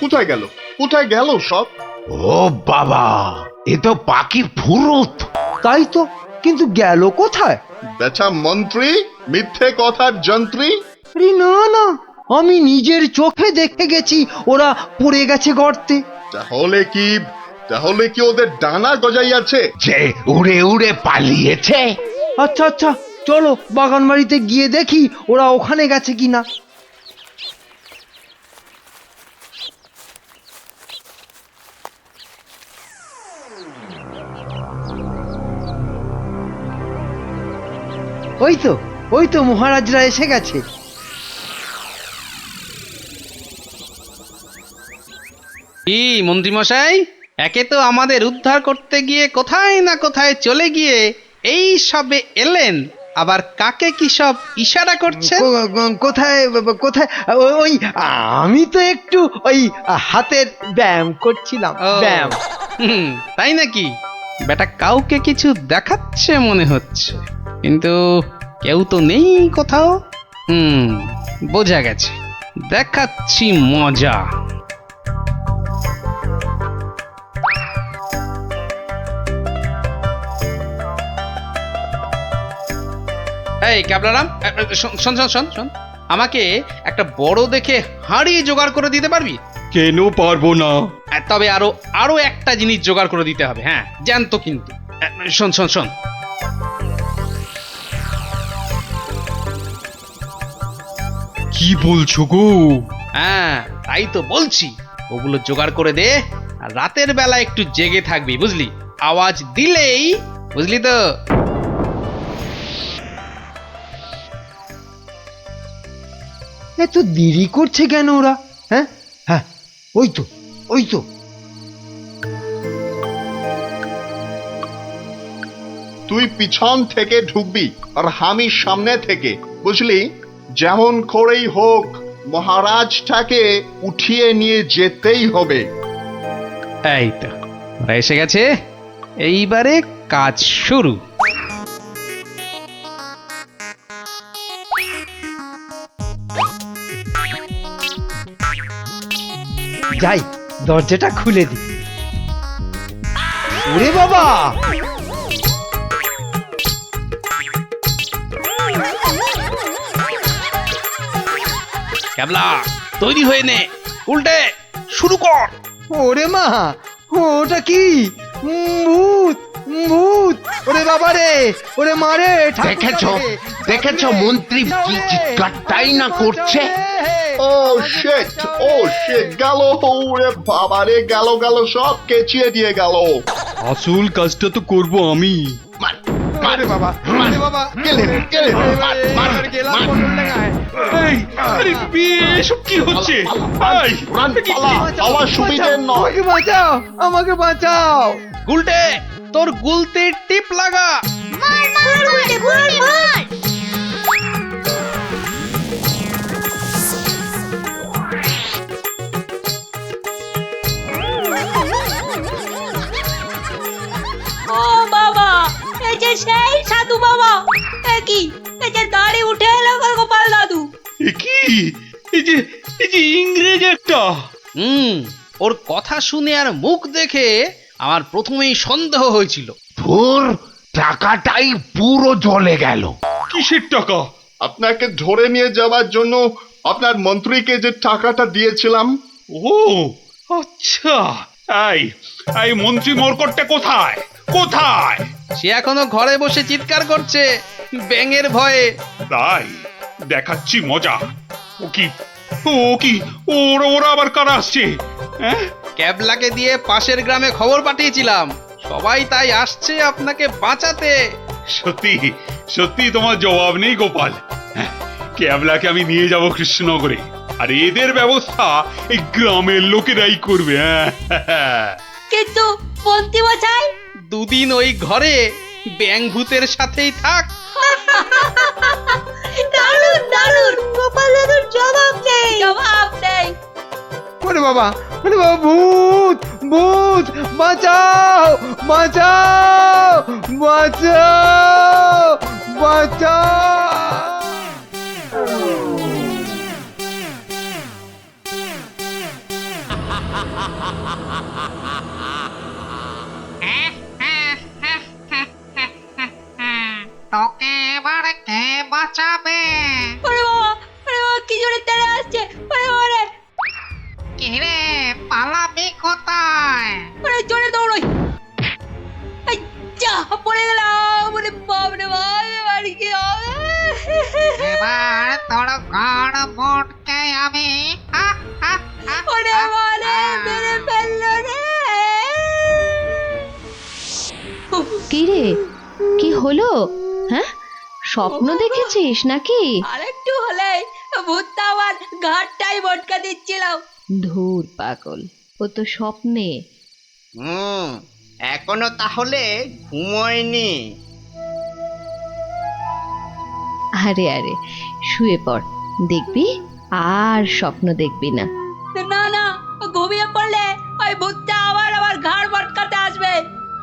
কোথায় গেল কোথায় গেল সব? ও বাবা, এ তো পাখির ফুরুত। তাই তো, কিন্তু গেল কোথায়? বেটা মন্ত্রী, মিথ্যে কথার যন্ত্রী। আরে না না, আমি নিজের চোখে দেখে গেছি ওরা পড়ে গেছে গর্তে। তাহলে কি ওদের ডানা গজাইয়াছে? যে উড়ে উড়ে পালিয়েছে। আচ্ছা আচ্ছা, চলো বাগান বাড়িতে গিয়ে দেখি ওরা ওখানে গেছে কিনা। ওই তো মহারাজরা এসে গেছে। কি মন্ত্রী মশাই, একে তো আমাদের উদ্ধার করতে গিয়ে কোথায় না কোথায় চলে গিয়ে এই সবে এলেন, আবার কাকে কি সব ইশারা করছেন? কোথায় কোথায়? ওই আমি তো একটু ওই হাতের ব্যায়াম করছিলাম। ব্যায়াম। তাই নাকি? বেটা কাউকে কিছু দেখাচ্ছে মনে হচ্ছে, কিন্তু কেউ তো নেই কোথাও। বোঝা গেছে, দেখাচ্ছি মজা। এই ক্যাবলারাম, শোন শোন শোন শোন, আমাকে একটা বড় দেখে হাঁড়ি জোগাড় করে দিতে পারবি? কেন পারবো না? তবে আরো একটা জিনিস জোগাড় করে দিতে হবে। হ্যাঁ, জ্যান্ত কিন্তু। শোন শোন শোন, কি বলছো গো? হ্যাঁ তাই তো বলছি, ওগুলো জোগাড় করে দে, আর রাতের বেলা একটু জেগে থাকবি, বুঝলি? আওয়াজ দিলেই, বুঝলি তো? এত দেরি করছে কেন ওরা? হ্যাঁ হ্যাঁ, ওই তো। তুই পিছন থেকে ঢুকবি আর আমি সামনে থেকে, বুঝলি? যেমন করেই হোক মহারাজটাকে উঠিয়ে নিয়ে যেতেই হবে। এই তো ওরা এসে গেছে, এইবারে কাজ শুরু। যাই দরজাটা খুলে দিই। ওরে বাবা, ক্যাবলা তৈরি হয়ে নে, উল্টে শুরু কর। ওরে মা, ওটা কি? ভূত, ভূত! ওরে বাবা রে, ওরে মারে! দেখেছো মন্ত্রী কি চিৎকারটাই না করছে? ও শিট গেল, ওরে বাবারে, গেল সব কেচিয়ে দিয়ে গেল। আসল কাজটা তো করব আমি। আরে বাবা, আরে বাবা, গেলাম পটল ডাঙায়। এই, আরে এসব কি হচ্ছে? এই, আমার সুবিধে নয়। আমাকে বাঁচাও, আমাকে বাঁচাও! গুলটে তোর গুলতির টিপ লাগা। মার মার মার মার মার। ও বাবা, এই যে সেই সাধু বাবা, এ কি, এই যে দাড়ি উঠে এলো গোপাল দাদু। কি এই যে ইংরেজ একটা। ওর কথা শুনে আর মুখ দেখে আমার প্রথমেই সন্দেহ হয়েছিল। ধুর, টাকাটাই পুরো জ্বলে গেল। কিসের টাকা? আপনাকে ধরে নিয়ে যাওয়ার জন্য আপনার মন্ত্রীকে যে টাকাটা দিয়েছিলাম। ও আচ্ছা, এই মন্ত্রী মরকটটা কোথায়? কোথায়? সে এখনো ঘরে বসে চিৎকার করছে ব্যাঙের ভয়ে। তাই দেখাচ্ছি মজা। ও কি ওরা আবার কারা আসছে? হ্যাঁ, ক্যাবলাকে দিয়ে পাশের গ্রামে খবর পাঠিয়েছিলাম, সবাই তাই আসছে আপনাকে বাঁচাতে। সত্যি তোমার জবাব নেই গোপাল। হ্যাঁ, ক্যাবলাকে আমি নিয়ে যাব কৃষ্ণনগরে, আর এদের ব্যবস্থা এই গ্রামের লোকেরাই করবে। হ্যাঁ, কিন্তু মন্ত্রী মশাই, দুদিন ওই ঘরে ব্যাঙ ভূতের সাথেই থাক। দারুণ দারুণ, গোপাল দাদুর জবাব নেই, জবাব নেই। ওরে বাবা, ওরে বাবা, ভূত, ভূত! বাঁচাও, বাঁচাও, বাঁচাও, বাঁচাও! তোকে এবার কে বাঁচাবে? ওরে বাবা, কি জোরে তেড়ে আসছে! ওরে বাবা রে! কিরে পালাবি কোথায়? ওরে জোরে দৌড়ই! এই যা, পড়ে গেলাম! ওরে বাপ রে বাপ, এবার কি হবে? এবার তোর ঘর মোটকে আমি ওরে বাবা রে, মেরে ফেললো রে! কি রে, কি হলো? হ্যাঁ, স্বপ্ন দেখেছিস নাকি? আরেকটু হলে ভূতটা আমার ঘাটটাই মটকা দিচ্ছিল। ধুর পাগল, ও তো স্বপ্নে। এখনো তাহলে ঘুমোয়নি? আরে আরে, শুয়ে পড়, দেখবি আর স্বপ্ন দেখবি না। না না, ঘুমিয়ে পড়লে ওই ভূতটা আবার আমার ঘাড় মটকাতে আসবে।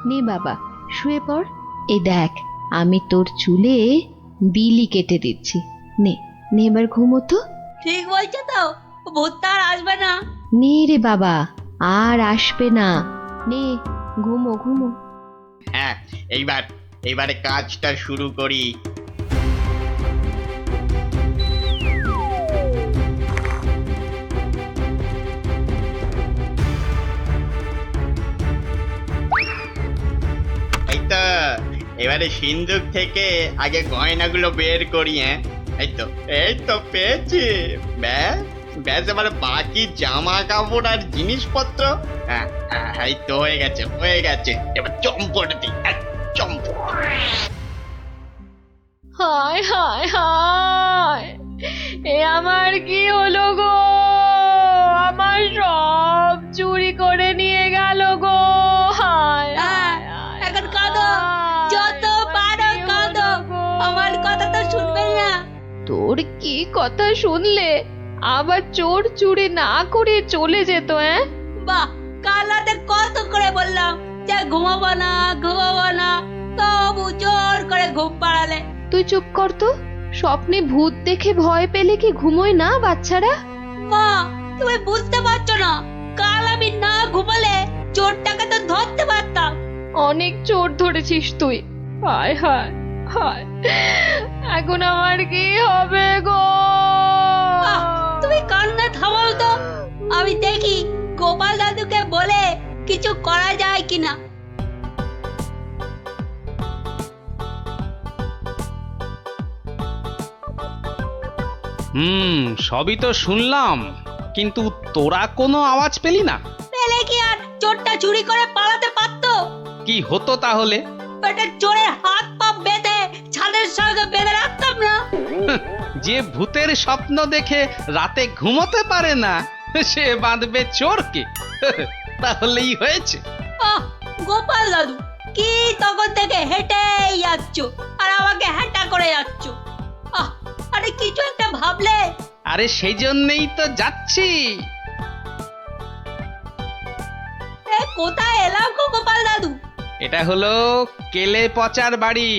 নে বাবা, শুয়ে পড়। এই দেখ, আমি তোর চুলে বিলি কেটে দিচ্ছি। নে নে, এবার ঘুমো তো। ঠিক বলছো তো, ভূতটা আর আসবে না? নে রে বাবা, আর আসবে না। নে, ঘুমো ঘুমো। হ্যাঁ, এইবারে কাজটা শুরু করি। এই তো, এবারে সিন্দুক থেকে আগে গয়নাগুলো বের করি। হ্যাঁ, এই তো পেয়েছি। ব্যাস এবার বাকি জামা কাপড় আর জিনিসপত্র। এই তো হয়ে গেছে। এবার চম্পট দিই, চম্পট। হায় হায় হায়, এ আমার কি হলো গো? আমার সব চুরি করে নিয়ে গেল গো। হায়, এখন কাঁদো, যত পারো কাঁদো, আমার কথা তো শুনবে না। তোর কি কথা শুনলে আবার চোর চুরি না করে চলে যেত? বাহ, কাল রাতে কত করে বললাম যে ঘুমাবো না, তবু জোর করে ঘুম পাড়ালে। তুই চুপ কর তো। স্বপ্নে ভূত দেখে ভয় পেলে কি ঘুমোয় না বাচ্চারা? মা, তুমি বুঝতে পারছো না, কাল না ঘুমালে চোরটাকে তো ধরতে পারতাম। অনেক চোর ধরেছিস তুই। হায় হায় হায়, এখন আমার কি হবে গো? তুমি কান্না থামাও তো, আমি দেখি গোপাল দাদুকে বলে কিছু করা যায় কিনা। সবই তো শুনলাম, কিন্তু তোরা কোনো আওয়াজ পেলি না? পেলে কি আর চোরটা চুরি করে পালাতে পারতো? কি হতো তাহলে? বেটা চোরের হাত পা বেঁধে ছাদের সঙ্গে বেঁধে রাখতাম না। যে ভূতের স্বপ্ন দেখে রাতে ঘুমোতে পারে না, সে বাঁধবে চোরকে। তাহলেই হয়েছে। গোপাল দাদু, কি তখন থেকে হেঁটেই যাচ্ছ আর আমাকে হেঁটা করে যাচ্ছ? আরে কিছু একটা ভাবলে। আরে সেই জন্যই তো যাচ্ছি। কোথায় এলাম গো গোপাল দাদু? এটা হলো কেলে পচার বাড়ি।